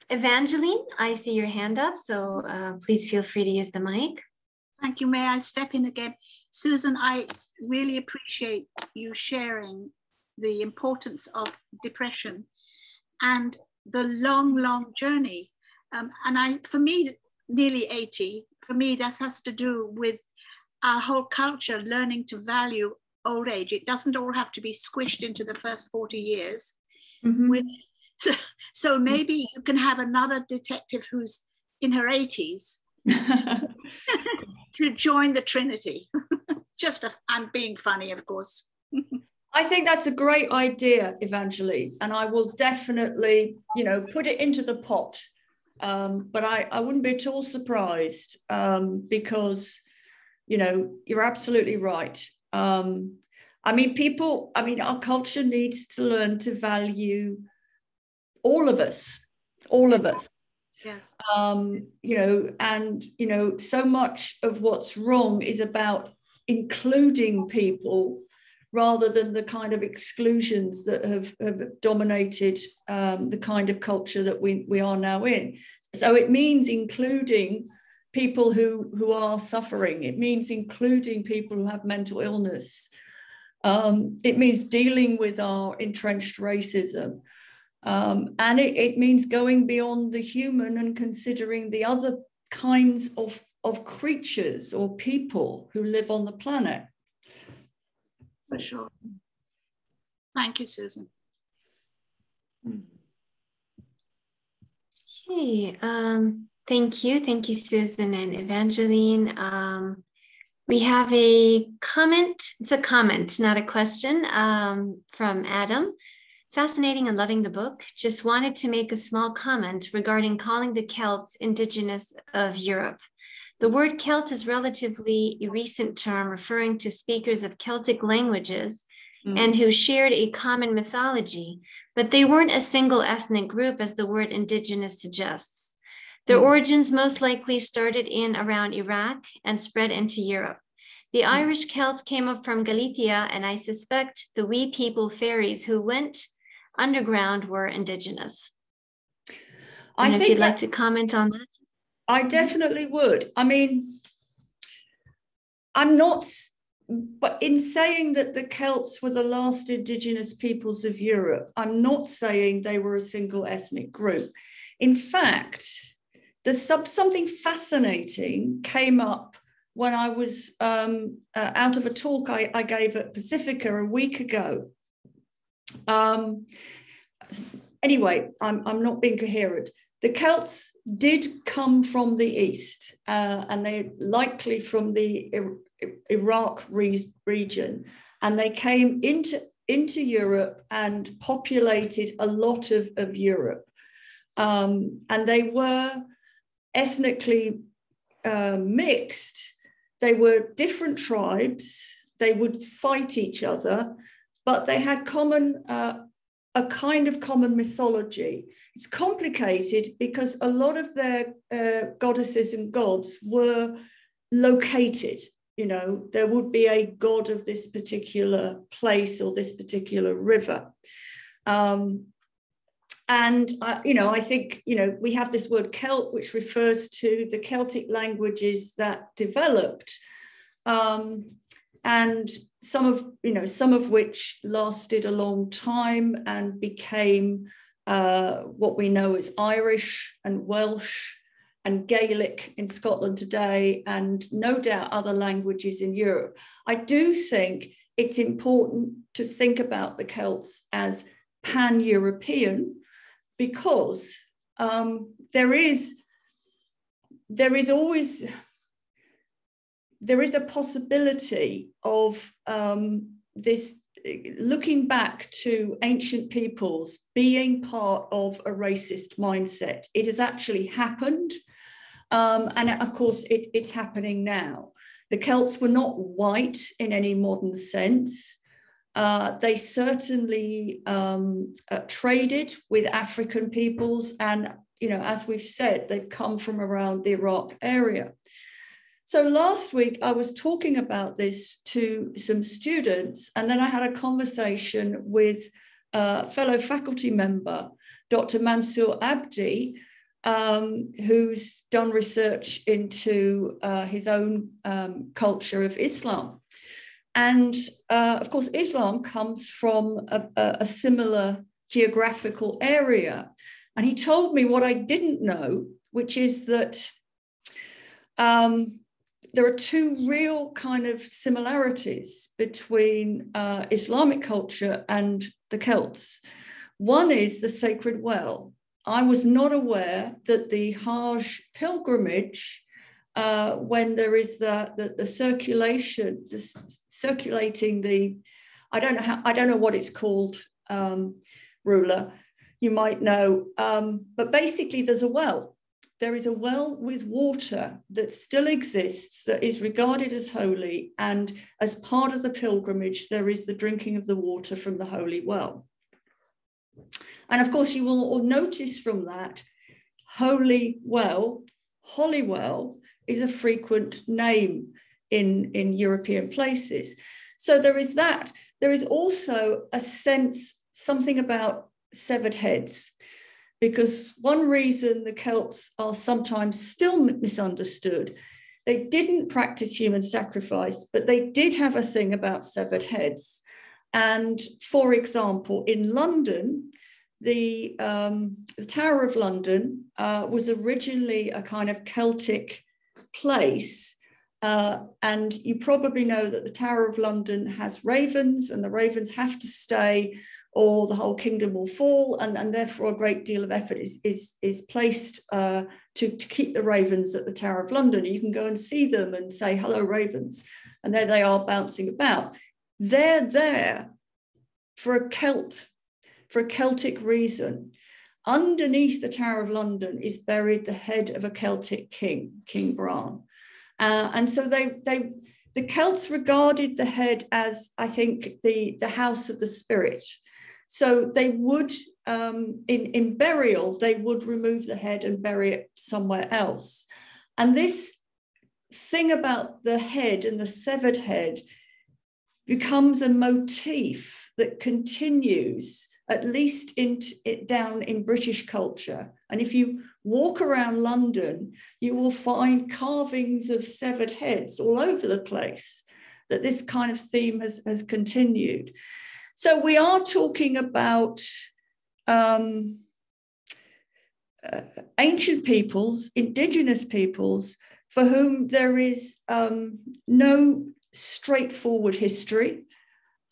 Evangeline, I see your hand up, so please feel free to use the mic. Thank you. May I step in again? Susan, I really appreciate you sharing the importance of depression and the long, long journey. For me, nearly 80, for me, that has to do with our whole culture learning to value old age. It doesn't all have to be squished into the first 40 years. So maybe you can have another detective who's in her 80s to join the Trinity. I'm being funny, of course. I think that's a great idea, Evangeline, and I will definitely, put it into the pot. But I wouldn't be at all surprised because, you're absolutely right. Our culture needs to learn to value all of us. Yes. So much of what's wrong is about including people rather than the kind of exclusions that have dominated the kind of culture that we are now in. So it means including people who are suffering. It means including people who have mental illness. It means dealing with our entrenched racism. And it means going beyond the human and considering the other kinds of creatures or people who live on the planet. For sure. Thank you, Susan. Okay, thank you, Susan and Evangeline. We have a comment. It's a comment, not a question, from Adam. Fascinating and loving the book. Just wanted to make a small comment regarding calling the Celts indigenous of Europe. The word Celt is relatively a recent term referring to speakers of Celtic languages and who shared a common mythology, but they weren't a single ethnic group as the word indigenous suggests. Their origins most likely started in around Iraq and spread into Europe. The Irish Celts came up from Galicia, and I suspect the wee people fairies who went underground were indigenous. And if you'd like to comment on that. I definitely would. But in saying that the Celts were the last indigenous peoples of Europe, I'm not saying they were a single ethnic group. In fact, something fascinating came up when I was out of a talk I gave at Pacifica a week ago. Anyway, I'm not being coherent. The Celts did come from the east, and they're likely from the Iraq region, and they came into Europe and populated a lot of Europe. And they were ethnically mixed. They were different tribes. They would fight each other, but they had a kind of common mythology. It's complicated because a lot of their goddesses and gods were located. There would be a god of this particular place or this particular river. I think, we have this word Celt, which refers to the Celtic languages that developed, and some of which lasted a long time and became what we know as Irish and Welsh and Gaelic in Scotland today, and no doubt other languages in Europe. I do think it's important to think about the Celts as pan-European, because there is a possibility of this, looking back to ancient peoples being part of a racist mindset. It has actually happened, and of course it's happening now. The Celts were not white in any modern sense. They certainly traded with African peoples, and as we've said, they've come from around the Iraq area. So last week I was talking about this to some students, and then I had a conversation with a fellow faculty member, Dr. Mansour Abdi, who's done research into his own culture of Islam. And of course, Islam comes from a similar geographical area. And he told me what I didn't know, which is that there are two real kind of similarities between Islamic culture and the Celts. One is the sacred well. I was not aware that the Hajj pilgrimage, when there is the circulation, circulating the, I don't know what it's called, Ruler, you might know, but basically there's a well. There is a well with water that still exists, that is regarded as holy, and as part of the pilgrimage, there is the drinking of the water from the holy well. And of course, you will all notice from that, holy well, Holywell, is a frequent name in European places. So there is that. There is also a sense, something about severed heads, because one reason the Celts are sometimes still misunderstood, they didn't practice human sacrifice, but they did have a thing about severed heads. And for example, in London, the Tower of London was originally a kind of Celtic place. And you probably know that the Tower of London has ravens, and the ravens have to stay or the whole kingdom will fall, and therefore a great deal of effort is placed to keep the ravens at the Tower of London. You can go and see them and say, hello, ravens, and there they are bouncing about. They're there for a Celtic reason. Underneath the Tower of London is buried the head of a Celtic king, King Bran. And so the Celts regarded the head as, I think, the house of the spirit. So they would, in burial, they would remove the head and bury it somewhere else. And this thing about the head and the severed head becomes a motif that continues, at least down in British culture. And if you walk around London, you will find carvings of severed heads all over the place, that this kind of theme has continued. So we are talking about ancient peoples, indigenous peoples, for whom there is no straightforward history,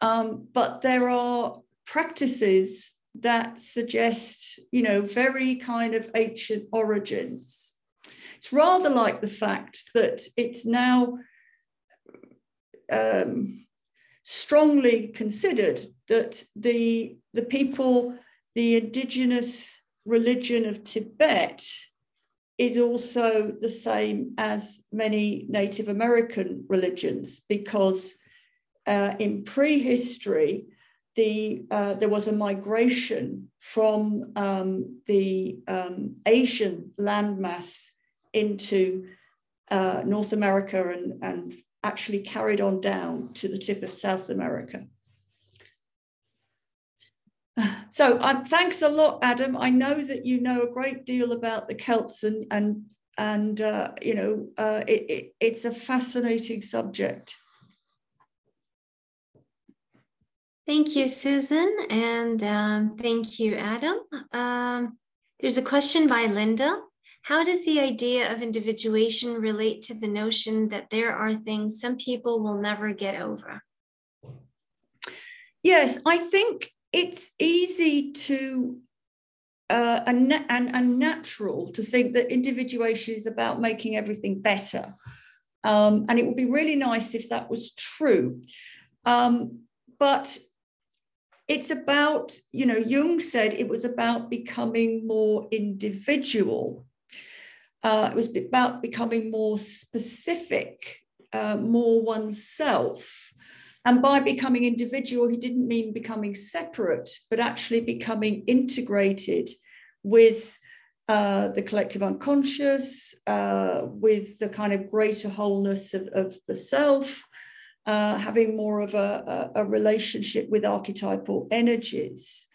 but there are practices that suggest, very kind of ancient origins. It's rather like the fact that it's now strongly considered that the people, the indigenous religion of Tibet is also the same as many Native American religions, because in prehistory, there was a migration from the Asian landmass into North America and actually carried on down to the tip of South America. So thanks a lot, Adam. I know that you know a great deal about the Celts, and it's a fascinating subject. Thank you, Susan, and thank you, Adam. There's a question by Linda. How does the idea of individuation relate to the notion that there are things some people will never get over? Yes, I think it's easy to and natural to think that individuation is about making everything better. And it would be really nice if that was true. But it's about, Jung said it was about becoming more individual. It was about becoming more specific, more oneself. And by becoming individual, he didn't mean becoming separate, but actually becoming integrated with the collective unconscious, with the kind of greater wholeness of the self, having more of a relationship with archetypal energies.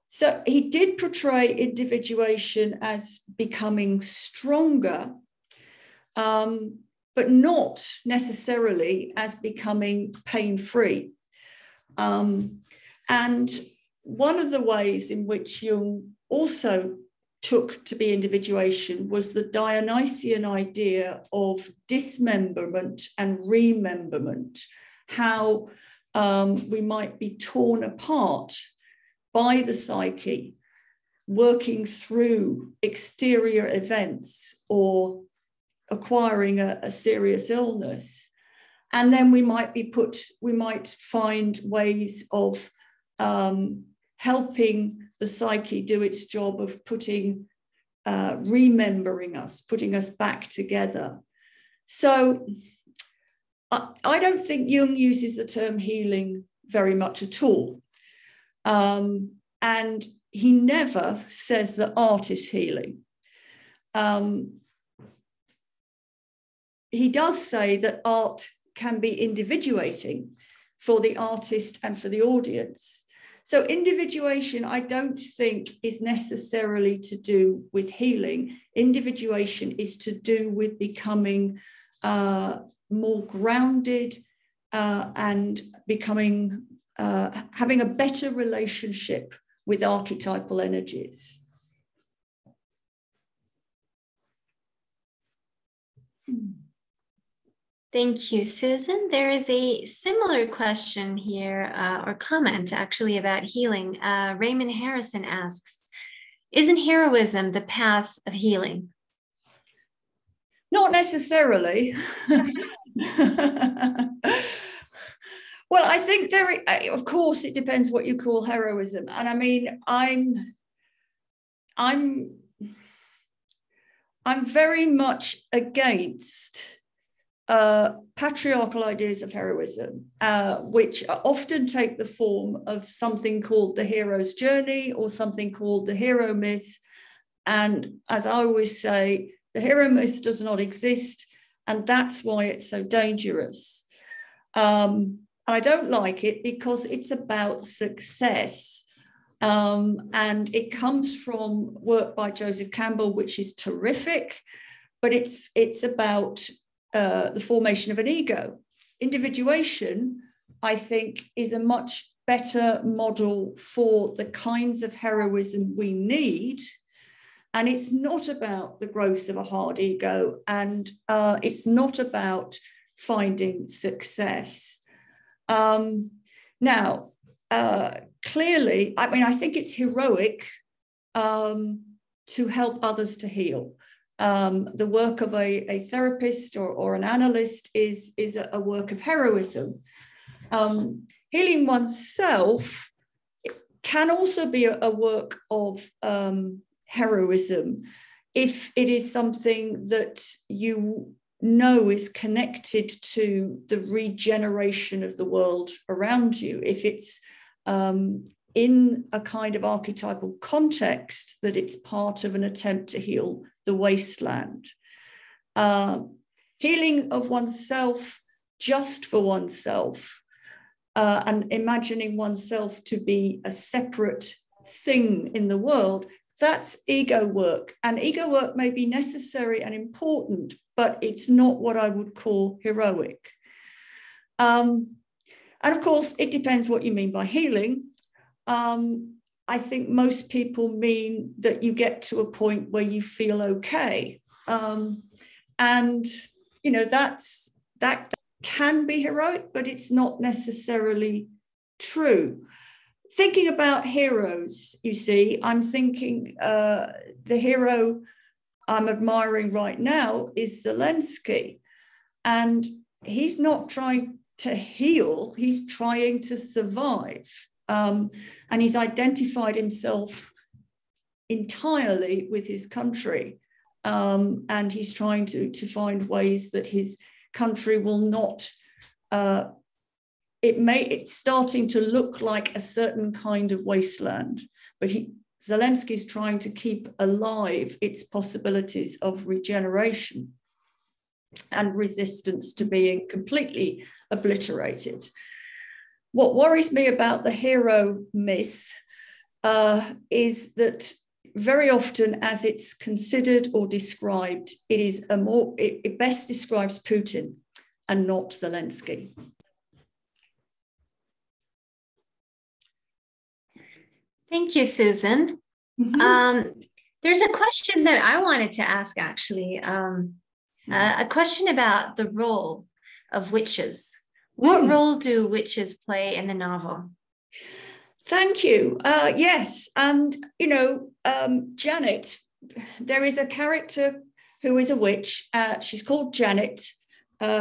So he did portray individuation as becoming stronger, but not necessarily as becoming pain-free. And one of the ways in which Jung also took to be individuation was the Dionysian idea of dismemberment and rememberment, how we might be torn apart by the psyche, working through exterior events or acquiring a serious illness. And then we might find ways of helping the psyche do its job of remembering us, putting us back together. So I don't think Jung uses the term healing very much at all. And he never says that art is healing. He does say that art can be individuating for the artist and for the audience. So individuation, I don't think, is necessarily to do with healing. Individuation is to do with becoming more grounded and becoming having a better relationship with archetypal energies. Thank you, Susan. There is a similar question here, or comment actually, about healing. Raymond Harrison asks, isn't heroism the path of healing? Not necessarily. Well, I think of course, it depends what you call heroism. And I mean, I'm very much against patriarchal ideas of heroism, which often take the form of something called the hero's journey or something called the hero myth. And as I always say, the hero myth does not exist, and that's why it's so dangerous. I don't like it because it's about success. And it comes from work by Joseph Campbell, which is terrific, but it's about the formation of an ego. Individuation, I think, is a much better model for the kinds of heroism we need. And it's not about the growth of a hard ego, and it's not about finding success. Now, clearly, I mean, I think it's heroic to help others to heal. The work of a therapist or an analyst is a work of heroism. Healing oneself can also be a work of heroism if it is something that you know is connected to the regeneration of the world around you. If it's in a kind of archetypal context, that it's part of an attempt to heal the wasteland. Healing of oneself just for oneself, and imagining oneself to be a separate thing in the world, that's ego work. And ego work may be necessary and important, but it's not what I would call heroic. And of course, it depends what you mean by healing. I think most people mean that you get to a point where you feel okay. And, you know, that can be heroic, but it's not necessarily true. Thinking about heroes, you see, I'm thinking the hero I'm admiring right now is Zelensky. And he's not trying to heal, he's trying to survive. And he's identified himself entirely with his country. And he's trying to find ways that his country will not it's starting to look like a certain kind of wasteland, but Zelensky's trying to keep alive its possibilities of regeneration and resistance to being completely obliterated. What worries me about the hero myth is that very often, as it's considered or described, it best describes Putin and not Zelensky. Thank you, Susan. Mm-hmm. There's a question that I wanted to ask, actually, a question about the role of witches. What role do witches play in the novel? Thank you. Yes, and Janet, there is a character who is a witch. She's called Janet.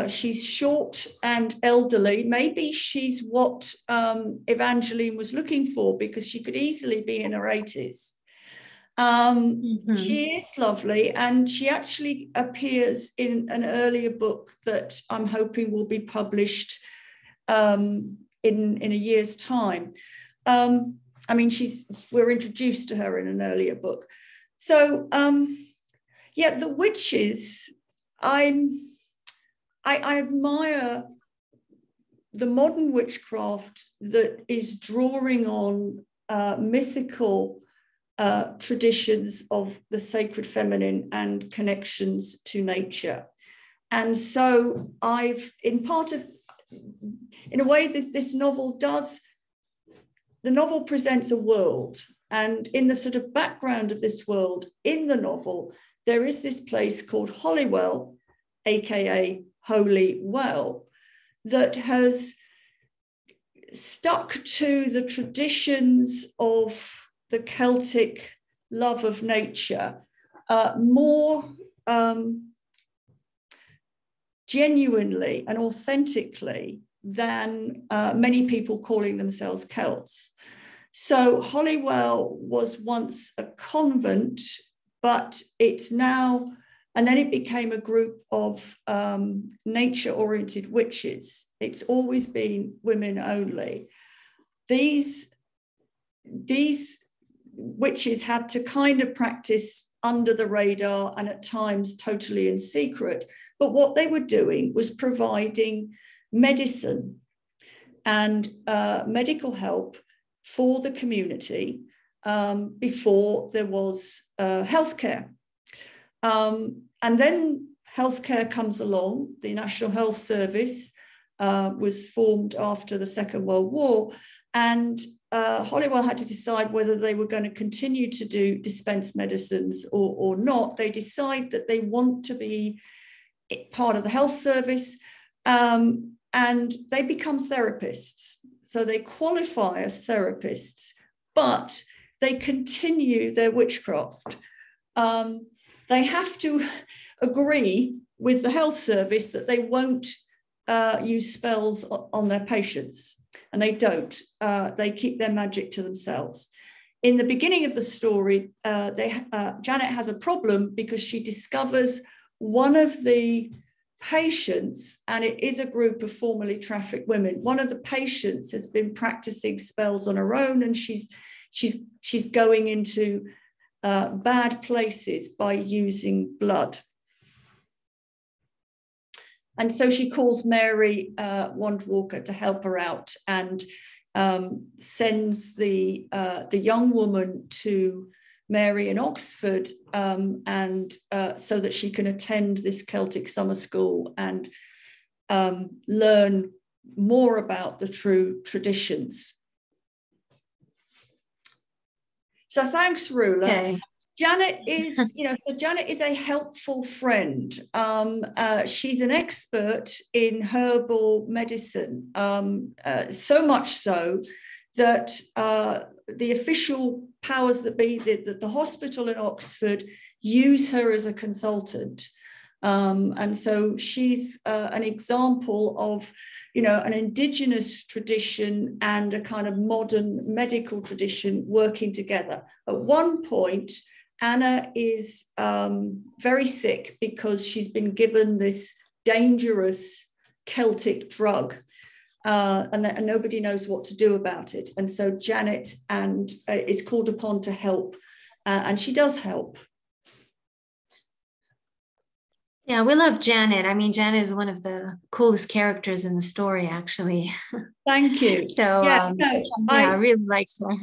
She's short and elderly. Maybe she's what Evangeline was looking for, because she could easily be in her 80s. She is lovely, and she actually appears in an earlier book that I'm hoping will be published in a year's time. I mean, we're introduced to her in an earlier book. So, yeah, the witches, I admire the modern witchcraft that is drawing on mythical traditions of the sacred feminine and connections to nature. And so in a way, this novel the novel presents a world, and in the sort of background of this world, in the novel, there is this place called Holywell, aka Holy Well, that has stuck to the traditions of the Celtic love of nature more genuinely and authentically than many people calling themselves Celts. So Holywell was once a convent, but it's now, and then it became a group of nature-oriented witches. It's always been women only. These witches had to kind of practice under the radar and at times totally in secret. But what they were doing was providing medicine and medical help for the community before there was healthcare. And then healthcare comes along. The National Health Service was formed after the Second World War, and Holywell had to decide whether they were going to continue to dispense medicines or not. They decide that they want to be part of the health service, and they become therapists. So they qualify as therapists, but they continue their witchcraft. They have to agree with the health service that they won't use spells on their patients, and they don't. They keep their magic to themselves. In the beginning of the story, Janet has a problem because she discovers one of the patients, and it is a group of formerly trafficked women. One of the patients has been practicing spells on her own, and she's going into bad places by using blood. And so she calls Mary Wandwalker to help her out, and sends the young woman to Mary in Oxford, and so that she can attend this Celtic summer school and learn more about the true traditions. So thanks, Rowland. Okay. Janet is, Janet is a helpful friend. She's an expert in herbal medicine, so much so that the official powers that be, the hospital in Oxford, use her as a consultant. And so she's an example of, an indigenous tradition and a kind of modern medical tradition working together. At one point, Anna is very sick because she's been given this dangerous Celtic drug. and nobody knows what to do about it. And so Janet is called upon to help, and she does help. Yeah, we love Janet. I mean, Janet is one of the coolest characters in the story, actually. Thank you. So I really like her.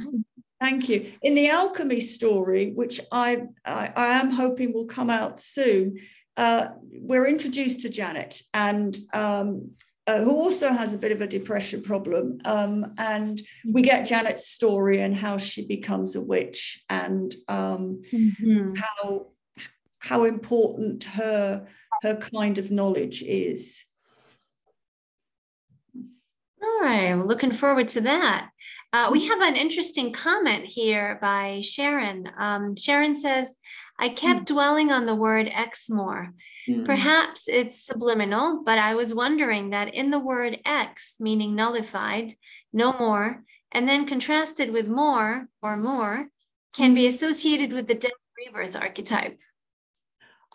Thank you. In the alchemy story, which I am hoping will come out soon, we're introduced to Janet, and who also has a bit of a depression problem. And we get Janet's story and how she becomes a witch, and how important her kind of knowledge is. All right, we're looking forward to that. We have an interesting comment here by Sharon. Sharon says, I kept dwelling on the word exmore. Perhaps it's subliminal, but I was wondering that in the word ex, meaning nullified, no more, and then contrasted with more or more, can be associated with the death rebirth archetype.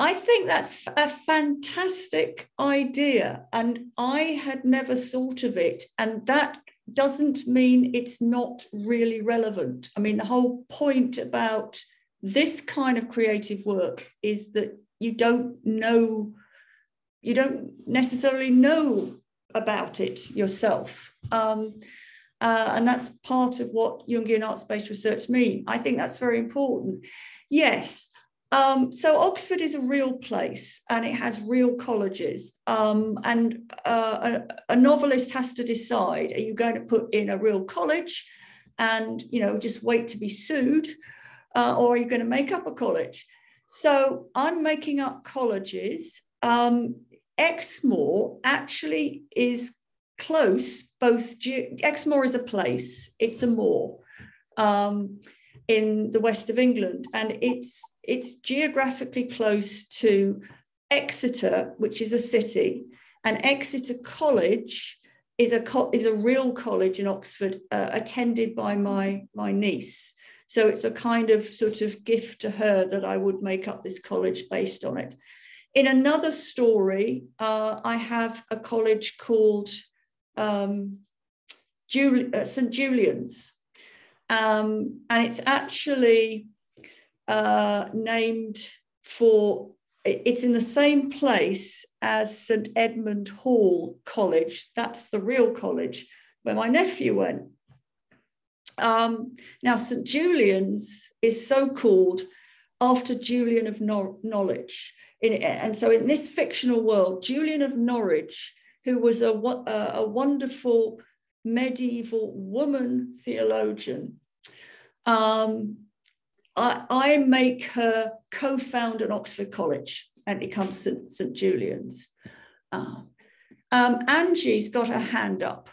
I think that's a fantastic idea, and I had never thought of it, and that doesn't mean it's not really relevant. I mean, the whole point about this kind of creative work is that you don't necessarily know about it yourself. And that's part of what Jungian art-based research means. I think that's very important. Yes. So Oxford is a real place, and it has real colleges, and a novelist has to decide, are you going to put in a real college and, you know, just wait to be sued, or are you going to make up a college? So I'm making up colleges. Exmoor actually is close, Exmoor is a place, it's a moor. In the west of England, and it's geographically close to Exeter, which is a city, and Exeter College is a real college in Oxford, attended by my niece. So it's a kind of sort of gift to her that I would make up this college based on it. In another story, I have a college called St. Julian's. And it's actually named for, it's in the same place as St. Edmund Hall College. That's the real college where my nephew went. Now, St. Julian's is so called after Julian of Norwich. And so in this fictional world, Julian of Norwich, who was a wonderful medieval woman theologian, I make her co-found an Oxford College, and it becomes St. Julian's. Angie's got her hand up.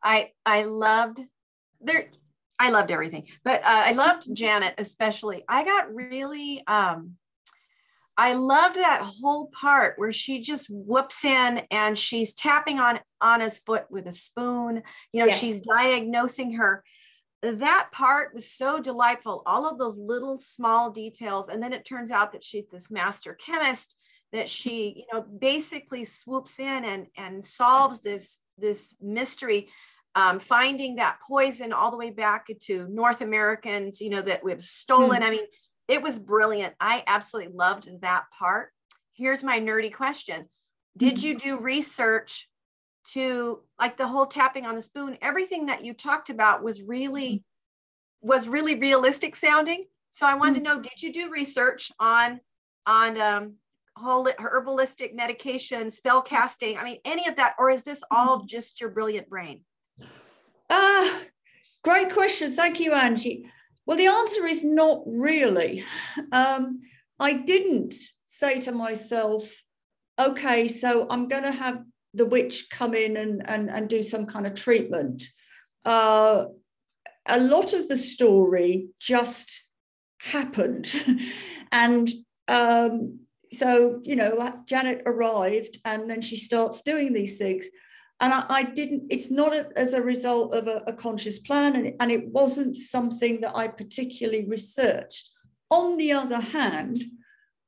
I loved everything, but I loved Janet especially. I got really I loved that whole part where she just whoops in and she's tapping on Anna's foot with a spoon. You know, yes. She's diagnosing her. That part was so delightful. All of those little small details. And then it turns out that she's this master chemist, that she, you know, basically swoops in and solves this mystery, finding that poison all the way back to North Americans, you know, that we've stolen. I mean, it was brilliant. I absolutely loved that part. Here's my nerdy question. Did you do research to, like, the whole tapping on the spoon? Everything that you talked about was really realistic sounding. So I wanted to know, did you do research on whole herbalistic medication, spell casting? I mean, any of that, or is this all just your brilliant brain? Great question. Thank you, Angie. Well, the answer is not really. I didn't say to myself, okay, so I'm going to have the witch come in and do some kind of treatment. A lot of the story just happened. And so, you know, Janet arrived and then she starts doing these things. And I didn't, it's not as a result of a conscious plan, and it wasn't something that I particularly researched. On the other hand,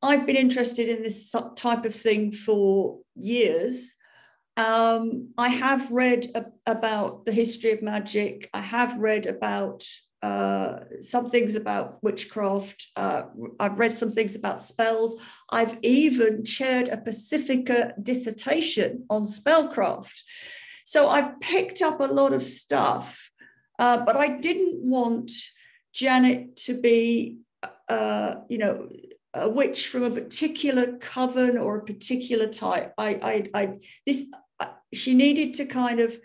I've been interested in this type of thing for years. I have read about the history of magic. I have read about some things about witchcraft. I've read some things about spells. I've even chaired a Pacifica dissertation on spellcraft. So I've picked up a lot of stuff, but I didn't want Janet to be, you know, a witch from a particular coven or a particular type. She needed to kind of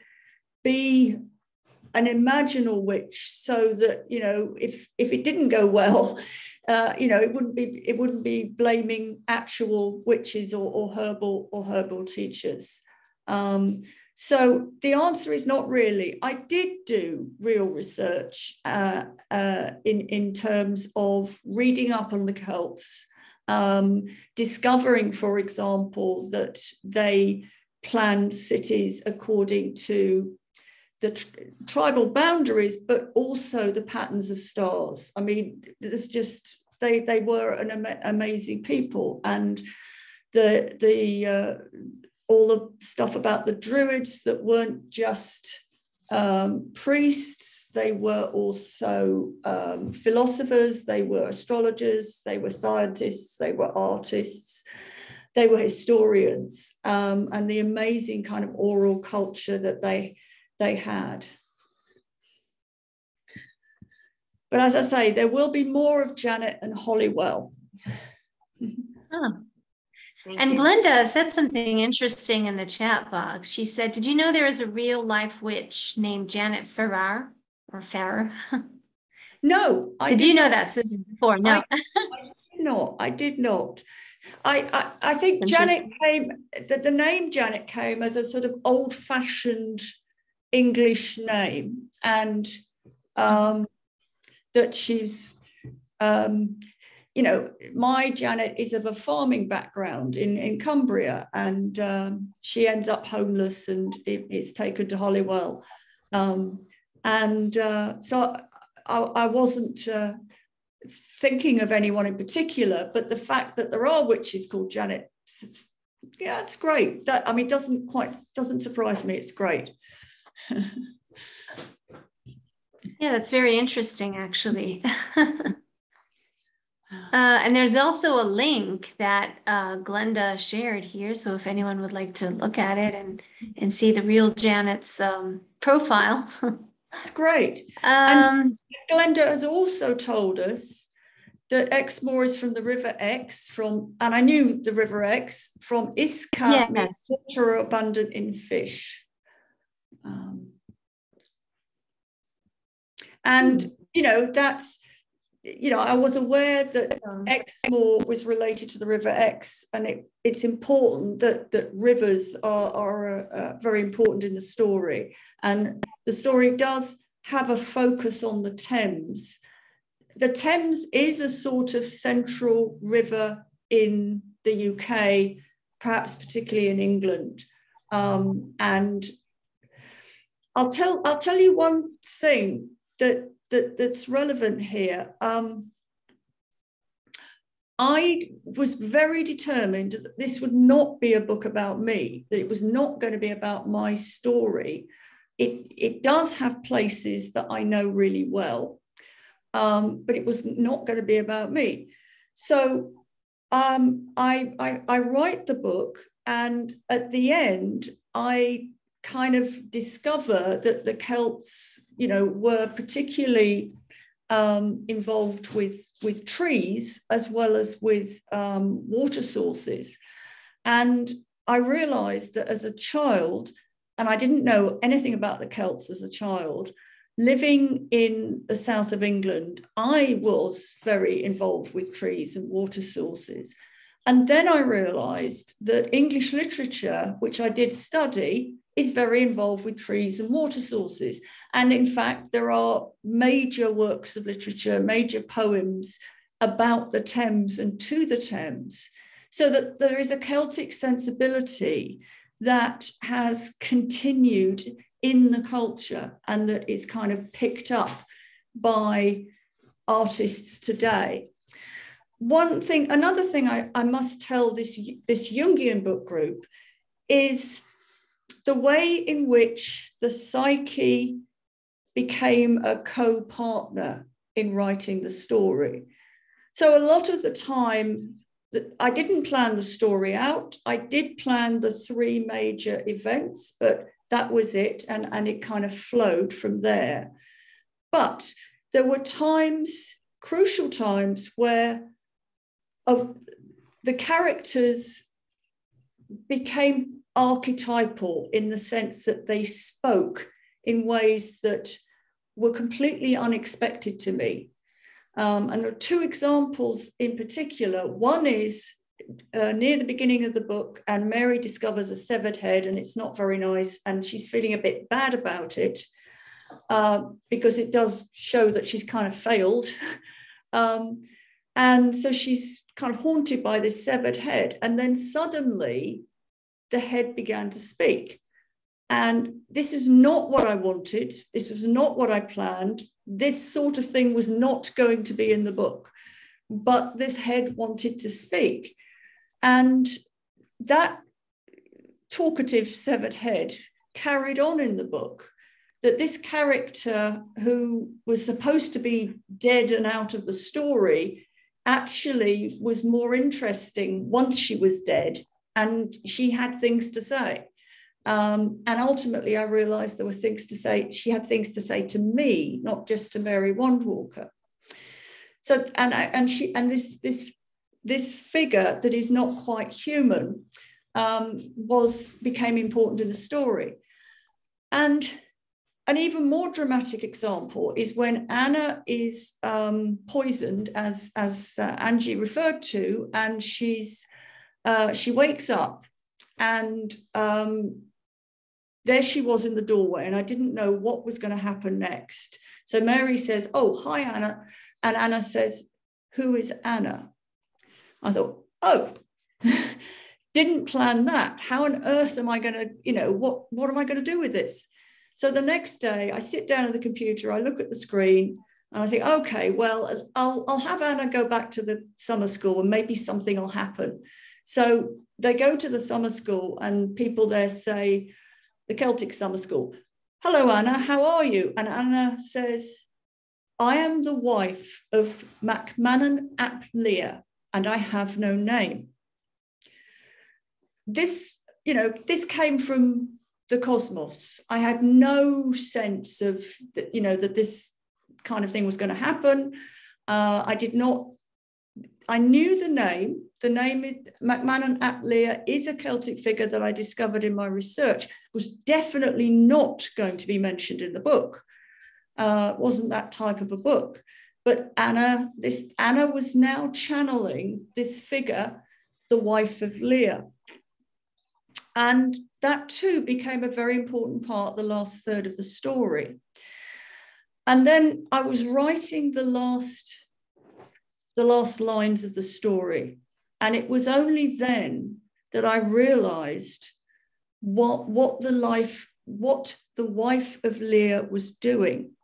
be an imaginal witch, so that, you know, if it didn't go well, you know, it wouldn't be blaming actual witches or herbal teachers. So the answer is not really. I did do real research in terms of reading up on the Celts, discovering, for example, that they planned cities according to the tribal boundaries, but also the patterns of stars. I mean, there's just, they were an amazing people. And all the stuff about the Druids, that weren't just priests, they were also philosophers, they were astrologers, they were scientists, they were artists, they were historians, and the amazing kind of oral culture that they had. But as I say, there will be more of Janet and Holywell. Oh. And Glenda said something interesting in the chat box. She said, did you know there is a real life witch named Janet Farrar or Farrar? No. Did you know that, Susan, before? No. I did not. I think Janet came, the name Janet came as a sort of old-fashioned English name, and that she's, you know, my Janet is of a farming background in Cumbria, and she ends up homeless and is taken to Holywell. So I wasn't thinking of anyone in particular, but the fact that there are witches called Janet, yeah, it's great. That, I mean, doesn't surprise me. It's great. Yeah, that's very interesting, actually. And there's also a link that Glenda shared here. So if anyone would like to look at it and see the real Janet's profile. That's great. And Glenda has also told us that Exmoor is from the River Exe, and I knew the River Exe, from Isca, means water abundant in fish. And, you know, that's, you know, I was aware that Exmoor was related to the River Exe, and it's important that rivers are very important in the story. And the story does have a focus on the Thames. The Thames is a sort of central river in the UK, perhaps particularly in England. And I'll tell you one thing that's relevant here. I was very determined that this would not be a book about me, that it was not going to be about my story. It does have places that I know really well, but it was not going to be about me. So I write the book, and at the end, I kind of discover that the Celts, you know, were particularly involved with trees as well as with water sources. And I realized that as a child, and I didn't know anything about the Celts as a child, living in the south of England, I was very involved with trees and water sources. And then I realized that English literature, which I did study, is very involved with trees and water sources. And in fact, there are major works of literature, major poems about the Thames and to the Thames, so that there is a Celtic sensibility that has continued in the culture and that is kind of picked up by artists today. Another thing I must tell this Jungian book group is the way in which the psyche became a co-partner in writing the story. So a lot of the time, I didn't plan the story out. I did plan the 3 major events, but that was it. And it kind of flowed from there. But there were times, crucial times, where the characters became archetypal in the sense that they spoke in ways that were completely unexpected to me. And there are 2 examples in particular. One is near the beginning of the book, and Mary discovers a severed head, and it's not very nice, and she's feeling a bit bad about it because it does show that she's kind of failed. And so she's kind of haunted by this severed head, and then suddenly the head began to speak. And this is not what I wanted. This was not what I planned. This sort of thing was not going to be in the book, but this head wanted to speak. And that talkative severed head carried on in the book, that this character who was supposed to be dead and out of the story actually was more interesting once she was dead, and she had things to say. And ultimately, I realized there were things to say. She had things to say to me, not just to Mary Wandwalker. So, this figure that is not quite human became important in the story. And an even more dramatic example is when Anna is poisoned, as Angie referred to, and she wakes up, and there she was in the doorway, and I didn't know what was going to happen next. So Mary says, "Oh, hi, Anna." And Anna says, "Who is Anna?" I thought, oh, didn't plan that. How on earth am I going to, what am I going to do with this? So the next day I sit down at the computer, I look at the screen, and I think, okay, well, I'll have Anna go back to the summer school and maybe something will happen. So they go to the summer school, and people there say, the Celtic summer school, "Hello, Anna, how are you?" And Anna says, "I am the wife of MacMannon ap Lir, and I have no name." This came from the cosmos. I had no sense of that, that this kind of thing was going to happen. I knew the name. The name MacMannon ap Lir is a Celtic figure that I discovered in my research. Was definitely not going to be mentioned in the book. Wasn't that type of a book. But Anna was now channeling this figure, the wife of Lear. And that too became a very important part, the last third of the story. And then I was writing the last lines of the story. And it was only then that I realized what the wife of Lear was doing.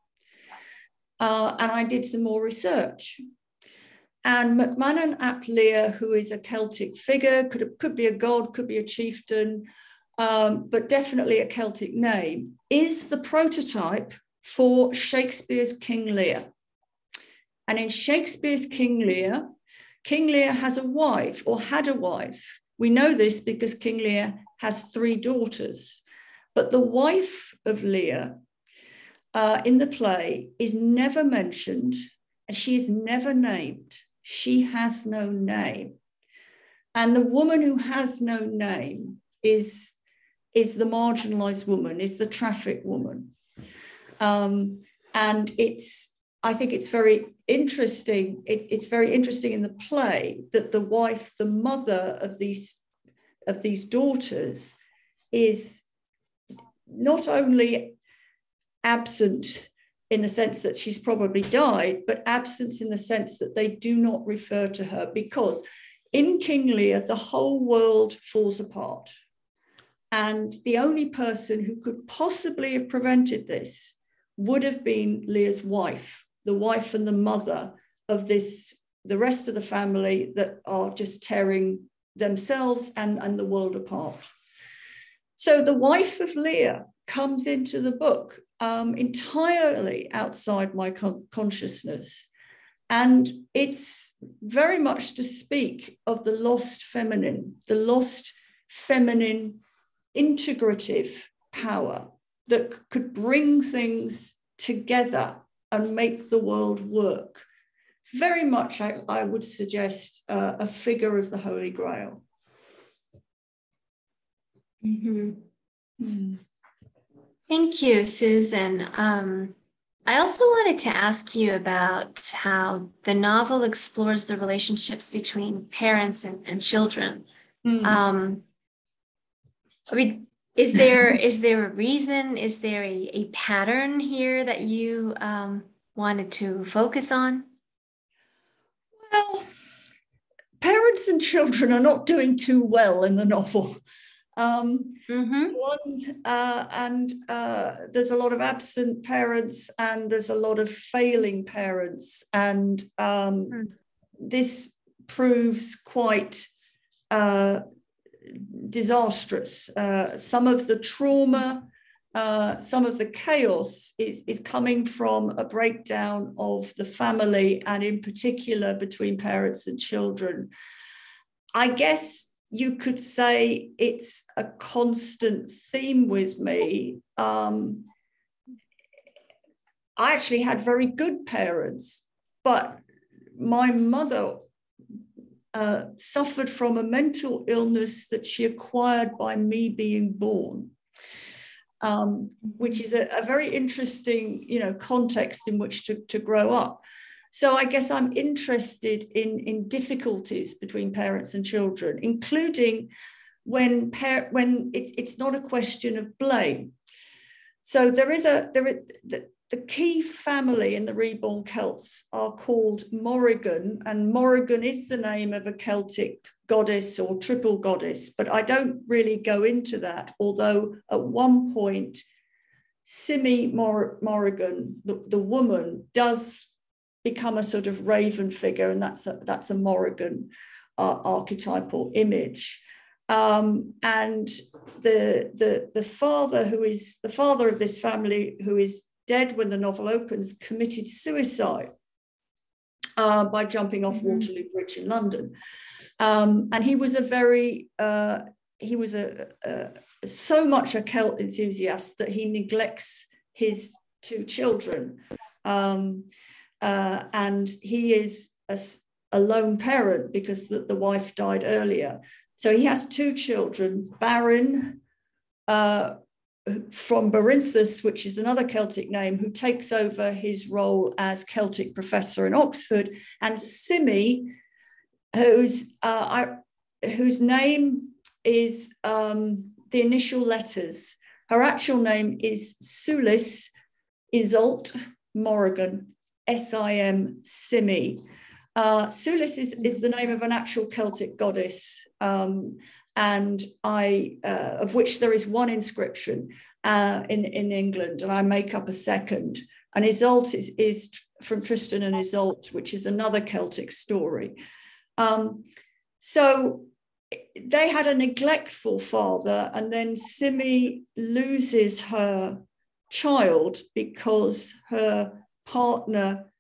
And I did some more research. And MacMannon ap Lir, who is a Celtic figure, could be a god, could be a chieftain, but definitely a Celtic name, is the prototype for Shakespeare's King Lear. And in Shakespeare's King Lear has a wife, or had a wife. We know this because King Lear has 3 daughters. But the wife of Lear in the play is never mentioned, and she is never named. She has no name. And the woman who has no name is the marginalized woman, is the trafficked woman. And I think it's very interesting. It's very interesting in the play that the wife, the mother of these daughters, is not only absent in the sense that she's probably died, but absence in the sense that they do not refer to her, because in King Lear, the whole world falls apart. And the only person who could possibly have prevented this would have been Lear's wife, the wife and the mother of the rest of the family that are just tearing themselves and the world apart. So the wife of Leah comes into the book entirely outside my consciousness. And it's very much to speak of the lost feminine integrative power that could bring things together and make the world work. Very much, I would suggest, a figure of the Holy Grail. Mm-hmm. Mm. Thank you, Susan. I also wanted to ask you about how the novel explores the relationships between parents and children. I mean, is there a reason? Is there a pattern here that you wanted to focus on? Well, parents and children are not doing too well in the novel. There's a lot of absent parents, and there's a lot of failing parents, and this proves quite disastrous. Some of the trauma, some of the chaos is coming from a breakdown of the family, and in particular between parents and children. I guess you could say it's a constant theme with me. I actually had very good parents, but my mother suffered from a mental illness that she acquired by me being born, which is a very interesting, context in which to grow up. So I guess I'm interested in difficulties between parents and children, including when it's not a question of blame. So the key family in the Reborn Celts are called Morrigan, and Morrigan is the name of a Celtic goddess or triple goddess, but I don't really go into that, although at one point, Simi Morrigan, the woman, does become a sort of raven figure, and that's a Morrigan archetypal image. And the father, who is the father of this family, who is dead when the novel opens, committed suicide by jumping off Waterloo Bridge in London. And he was so much a Celt enthusiast that he neglects his two children. And he is a lone parent because the wife died earlier. So he has two children, Baron from Berinthus, which is another Celtic name, who takes over his role as Celtic professor in Oxford, and Simi, whose name is the initial letters. Her actual name is Sulis Isolt Morrigan, S-I-M Simi. Sulis is the name of an actual Celtic goddess, and of which there is one inscription in England, and I make up a second. And Isolt is from Tristan and Isolde, which is another Celtic story. So they had a neglectful father, and then Simi loses her child because her partner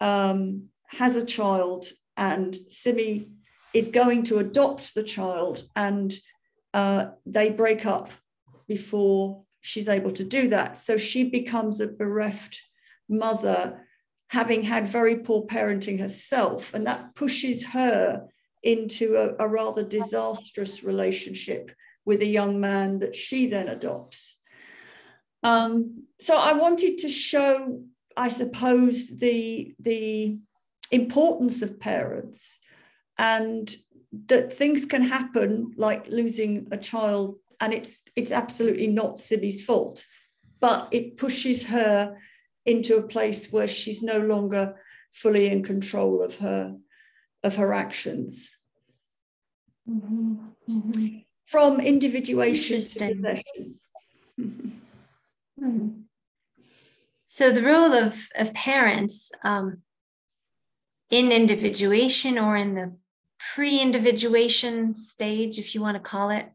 has a child, and Simi is going to adopt the child, and they break up before she's able to do that. So she becomes a bereft mother, having had very poor parenting herself, and that pushes her into a rather disastrous relationship with a young man that she then adopts. So I wanted to show, I suppose, the importance of parents, and that things can happen, like losing a child, and it's absolutely not Simi's fault, but it pushes her into a place where she's no longer fully in control of her actions. Mm-hmm. Mm-hmm. From individuation to possession. Mm-hmm. So the role of parents in individuation, or in the pre-individuation stage, if you want to call it.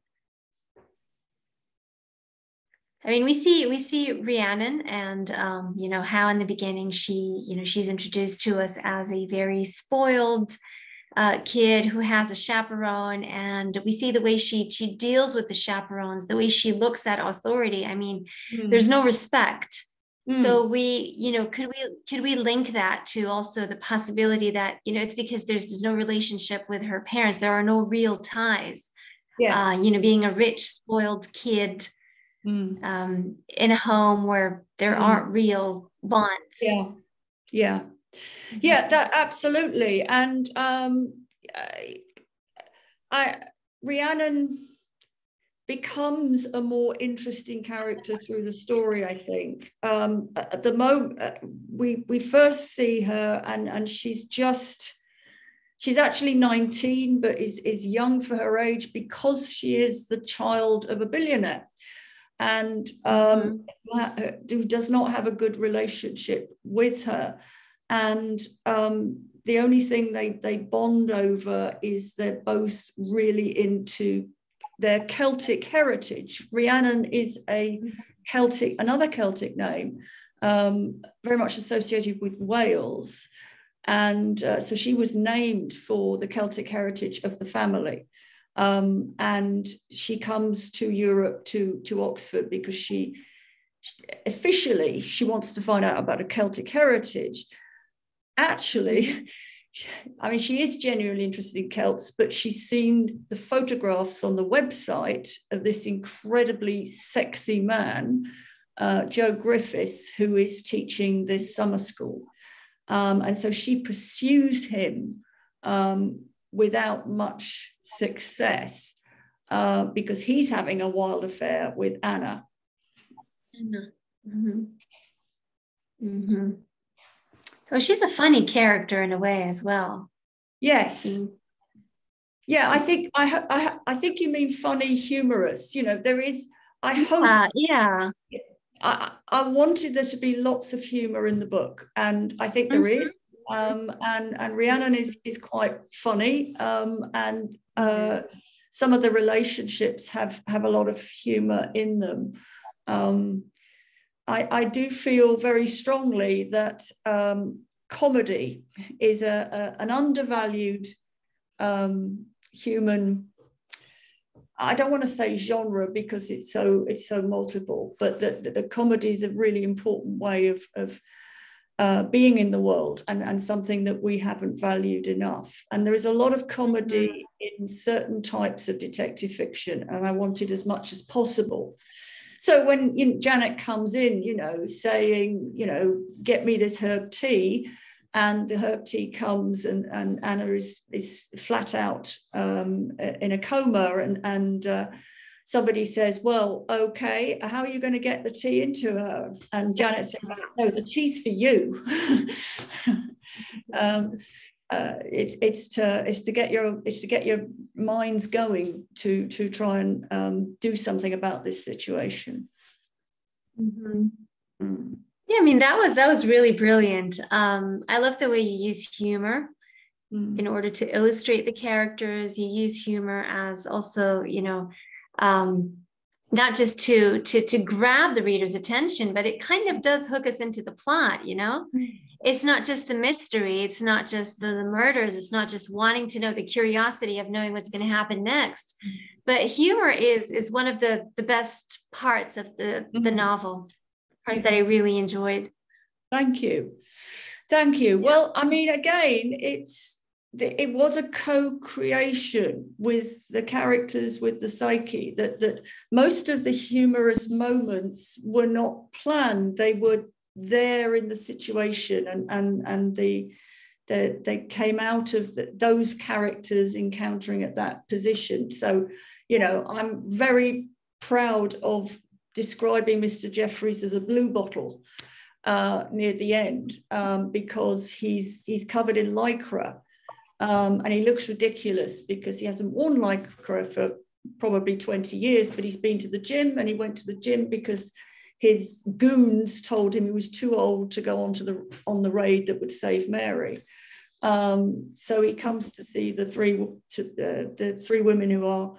I mean, we see Rhiannon, and you know, how in the beginning she's introduced to us as a very spoiled kid who has a chaperone, and we see the way she deals with the chaperones, the way she looks at authority. I mean, there's no respect. So we, you know, could we link that to also the possibility that, you know, it's because there's no relationship with her parents, there are no real ties. Yes. You know, being a rich, spoiled kid in a home where there aren't real bonds. Yeah, that absolutely. And Rhiannon becomes a more interesting character through the story, I think. At the moment, we first see her, and she's actually 19, but is young for her age because she is the child of a billionaire, and who does not have a good relationship with her. And the only thing they bond over is they're both really into their Celtic heritage. Rhiannon is another Celtic name, very much associated with Wales. And so she was named for the Celtic heritage of the family. And she comes to Europe, to Oxford, because she officially wants to find out about a Celtic heritage. Actually, I mean, she is genuinely interested in Celts, but she's seen the photographs on the website of this incredibly sexy man, Joe Griffith, who is teaching this summer school. And so she pursues him without much success because he's having a wild affair with Anna. So she's a funny character in a way as well. Yes. Yeah, I think you mean funny, humorous. You know, there is. I hope. Yeah. I wanted there to be lots of humor in the book, and I think there is. And Rhiannon is quite funny, and some of the relationships have a lot of humor in them. I do feel very strongly that comedy is an undervalued human. I don't want to say genre because it's so multiple, but the comedy is a really important way of being in the world, and something that we haven't valued enough. And there is a lot of comedy in certain types of detective fiction, and I wanted as much as possible. So when Janet comes in, you know, saying, you know, get me this herb tea, and the herb tea comes, and Anna is flat out in a coma, and somebody says, well, okay, how are you going to get the tea into her? And Janet says, no, the tea's for you. It's to get your minds going to try and do something about this situation. Yeah, I mean, that was really brilliant. I love the way you use humor in order to illustrate the characters. You use humor as also, you know, not just to grab the reader's attention, but it kind of does hook us into the plot, you know? It's not just the mystery, it's not just the murders, it's not just wanting to know, the curiosity of knowing what's going to happen next. But humor is one of the best parts of the novel, parts that I really enjoyed. Thank you. Well, I mean, again, it was a co-creation with the characters, with the psyche, that most of the humorous moments were not planned. They were there in the situation, and they came out of those characters encountering at that position. So, you know, I'm very proud of describing Mr. Jeffries as a blue bottle near the end, because he's covered in lycra. And he looks ridiculous because he hasn't worn lycra for probably 20 years, but he's been to the gym, and he went to the gym because his goons told him he was too old to go on the raid that would save Mary. So he comes to see the three women who are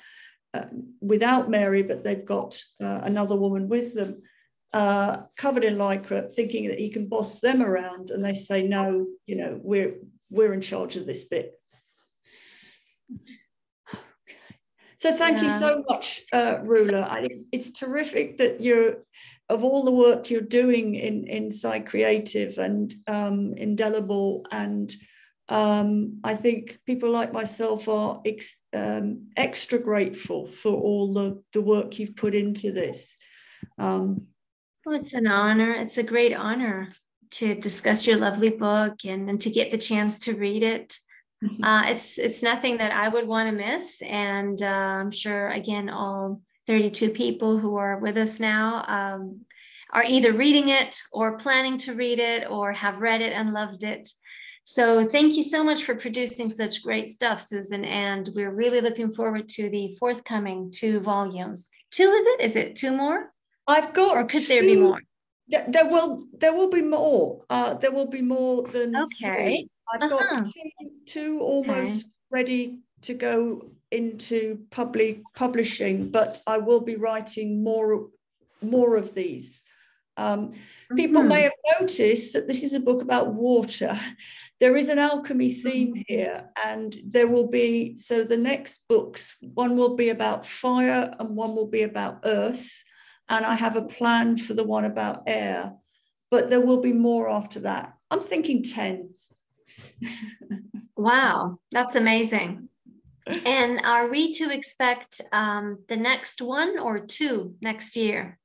without Mary, but they've got another woman with them, covered in lycra, thinking that he can boss them around, and they say, no, you know, we're in charge of this bit. So thank you so much, Rowland. I think it's terrific that of all the work you're doing in Psychreative and Indelible, and I think people like myself are extra grateful for all the work you've put into this. Well, it's an honor. It's a great honor to discuss your lovely book and to get the chance to read it. It's nothing that I would want to miss. And I'm sure, again, all 32 people who are with us now are either reading it or planning to read it or have read it and loved it. So thank you so much for producing such great stuff, Susan. And we're really looking forward to the forthcoming 2 volumes. 2, is it? Is it 2 more? I've got Or could there be more? There will be more. There will be more than 3. I've got two almost ready to go into publishing, but I will be writing more of these. People may have noticed that this is a book about water. There is an alchemy theme here, and there will be, so the next books, one will be about fire and one will be about earth, and I have a plan for the one about air, but there will be more after that. I'm thinking 10. Wow, that's amazing. And are we to expect the next 1 or 2 next year?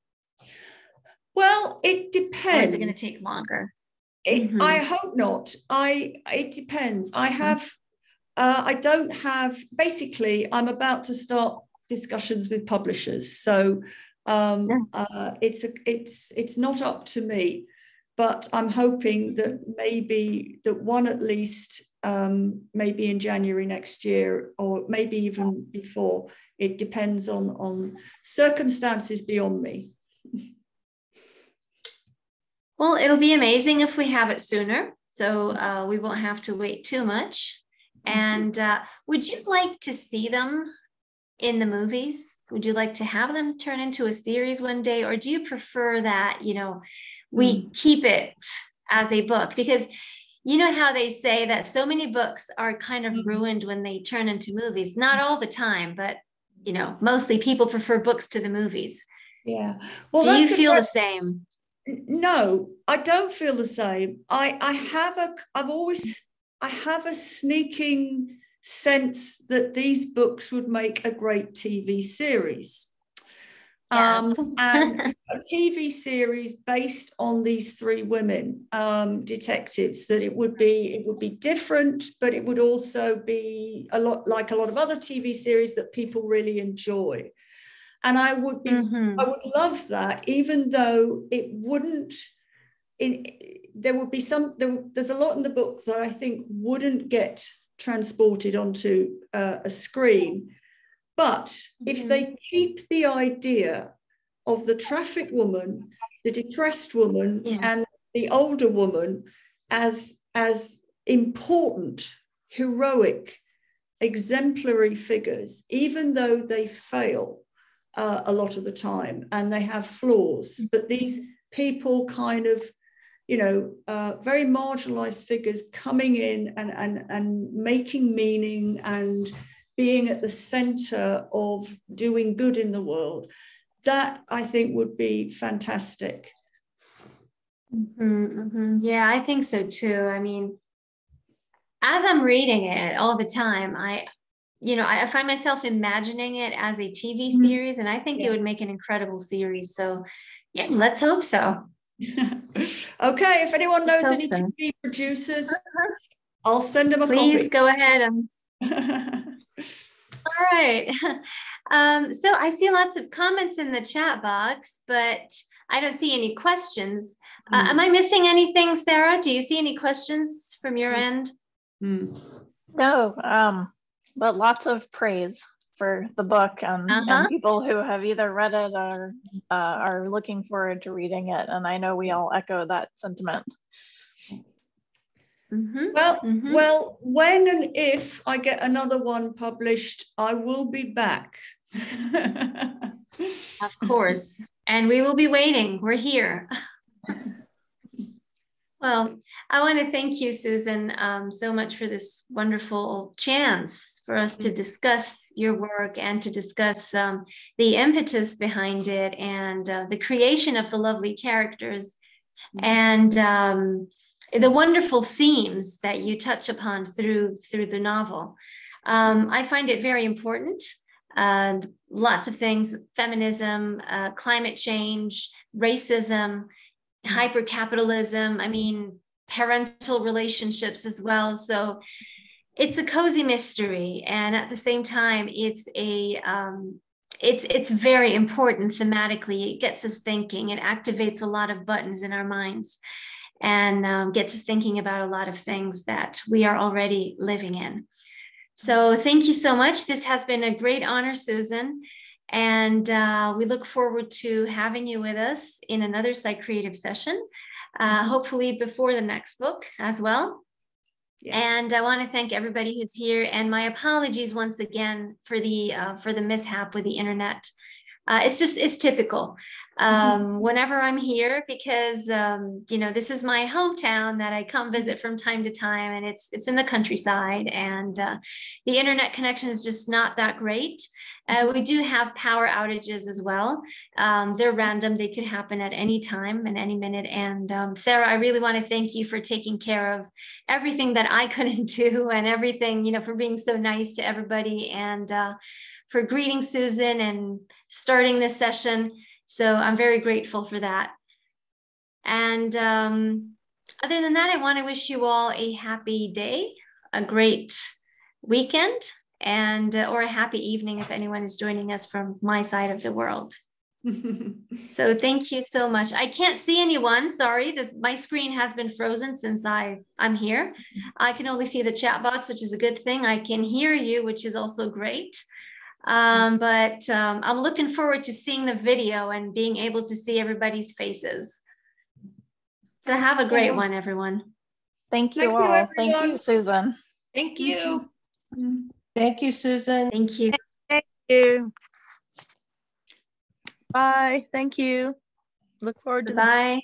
Well, it depends. Or is it going to take longer? I hope not. It depends. I don't have, basically, I'm about to start discussions with publishers. So it's not up to me. But I'm hoping that maybe that one at least, maybe in January next year, or maybe even before. It depends on circumstances beyond me. Well, it'll be amazing if we have it sooner. So we won't have to wait too much. And would you like to see them in the movies? Would you like to have them turn into a series one day? Or do you prefer that, you know, we keep it as a book? Because you know how they say that so many books are kind of ruined when they turn into movies. Not all the time, but, you know, mostly people prefer books to the movies. Yeah. Well, do you feel the same? No, I don't feel the same. I have a sneaking sense that these books would make a great TV series. Yes. And a TV series based on these 3 women detectives, that it would be different, but it would also be a lot like a lot of other TV series that people really enjoy. And I would love that, even though it wouldn't. There's a lot in the book that I think wouldn't get transported onto a screen. But if they keep the idea of the trafficked woman, the distressed woman, and the older woman as important, heroic, exemplary figures, even though they fail a lot of the time and they have flaws, but these people kind of, you know, very marginalized figures coming in and making meaning and being at the center of doing good in the world, that I think would be fantastic. Yeah, I think so too. I mean, as I'm reading it all the time, I find myself imagining it as a TV series, and I think it would make an incredible series. So yeah, let's hope so. Okay, if anyone knows any TV producers, I'll send them a copy. Please go ahead. All right. So I see lots of comments in the chat box, but I don't see any questions. Am I missing anything, Sarah? Do you see any questions from your end? No, but lots of praise for the book and people who have either read it or are looking forward to reading it. And I know we all echo that sentiment. Well, when and if I get another one published, I will be back. Of course. And we will be waiting. We're here. Well, I want to thank you, Susan, so much for this wonderful chance for us to discuss your work and to discuss the impetus behind it and the creation of the lovely characters and the wonderful themes that you touch upon through the novel. I find it very important. Lots of things: feminism, climate change, racism, hypercapitalism, I mean, parental relationships as well. So it's a cozy mystery. And at the same time, it's very important thematically. It gets us thinking. It activates a lot of buttons in our minds and gets us thinking about a lot of things that we are already living in. So thank you so much. This has been a great honor, Susan. And we look forward to having you with us in another Psychreative session, hopefully before the next book as well. Yes. And I want to thank everybody who's here, and my apologies once again for the mishap with the internet. It's typical whenever I'm here, because this is my hometown that I come visit from time to time, and it's in the countryside, and the internet connection is just not that great. We do have power outages as well. They're random. They could happen at any time and any minute. And Sarah, I really want to thank you for taking care of everything that I couldn't do, and everything, for being so nice to everybody, and for greeting Susan and starting this session. So I'm very grateful for that. And other than that, I want to wish you all a happy day, a great weekend, and or a happy evening if anyone is joining us from my side of the world. So thank you so much. I can't see anyone. Sorry, my screen has been frozen since I'm here. I can only see the chat box, which is a good thing. I can hear you, which is also great. But I'm looking forward to seeing the video and being able to see everybody's faces. So have a great one, everyone. Thank you all. Thank you, Susan. Thank you. Thank you, Susan. Thank you. Thank you. Bye. Thank you. Look forward to Bye.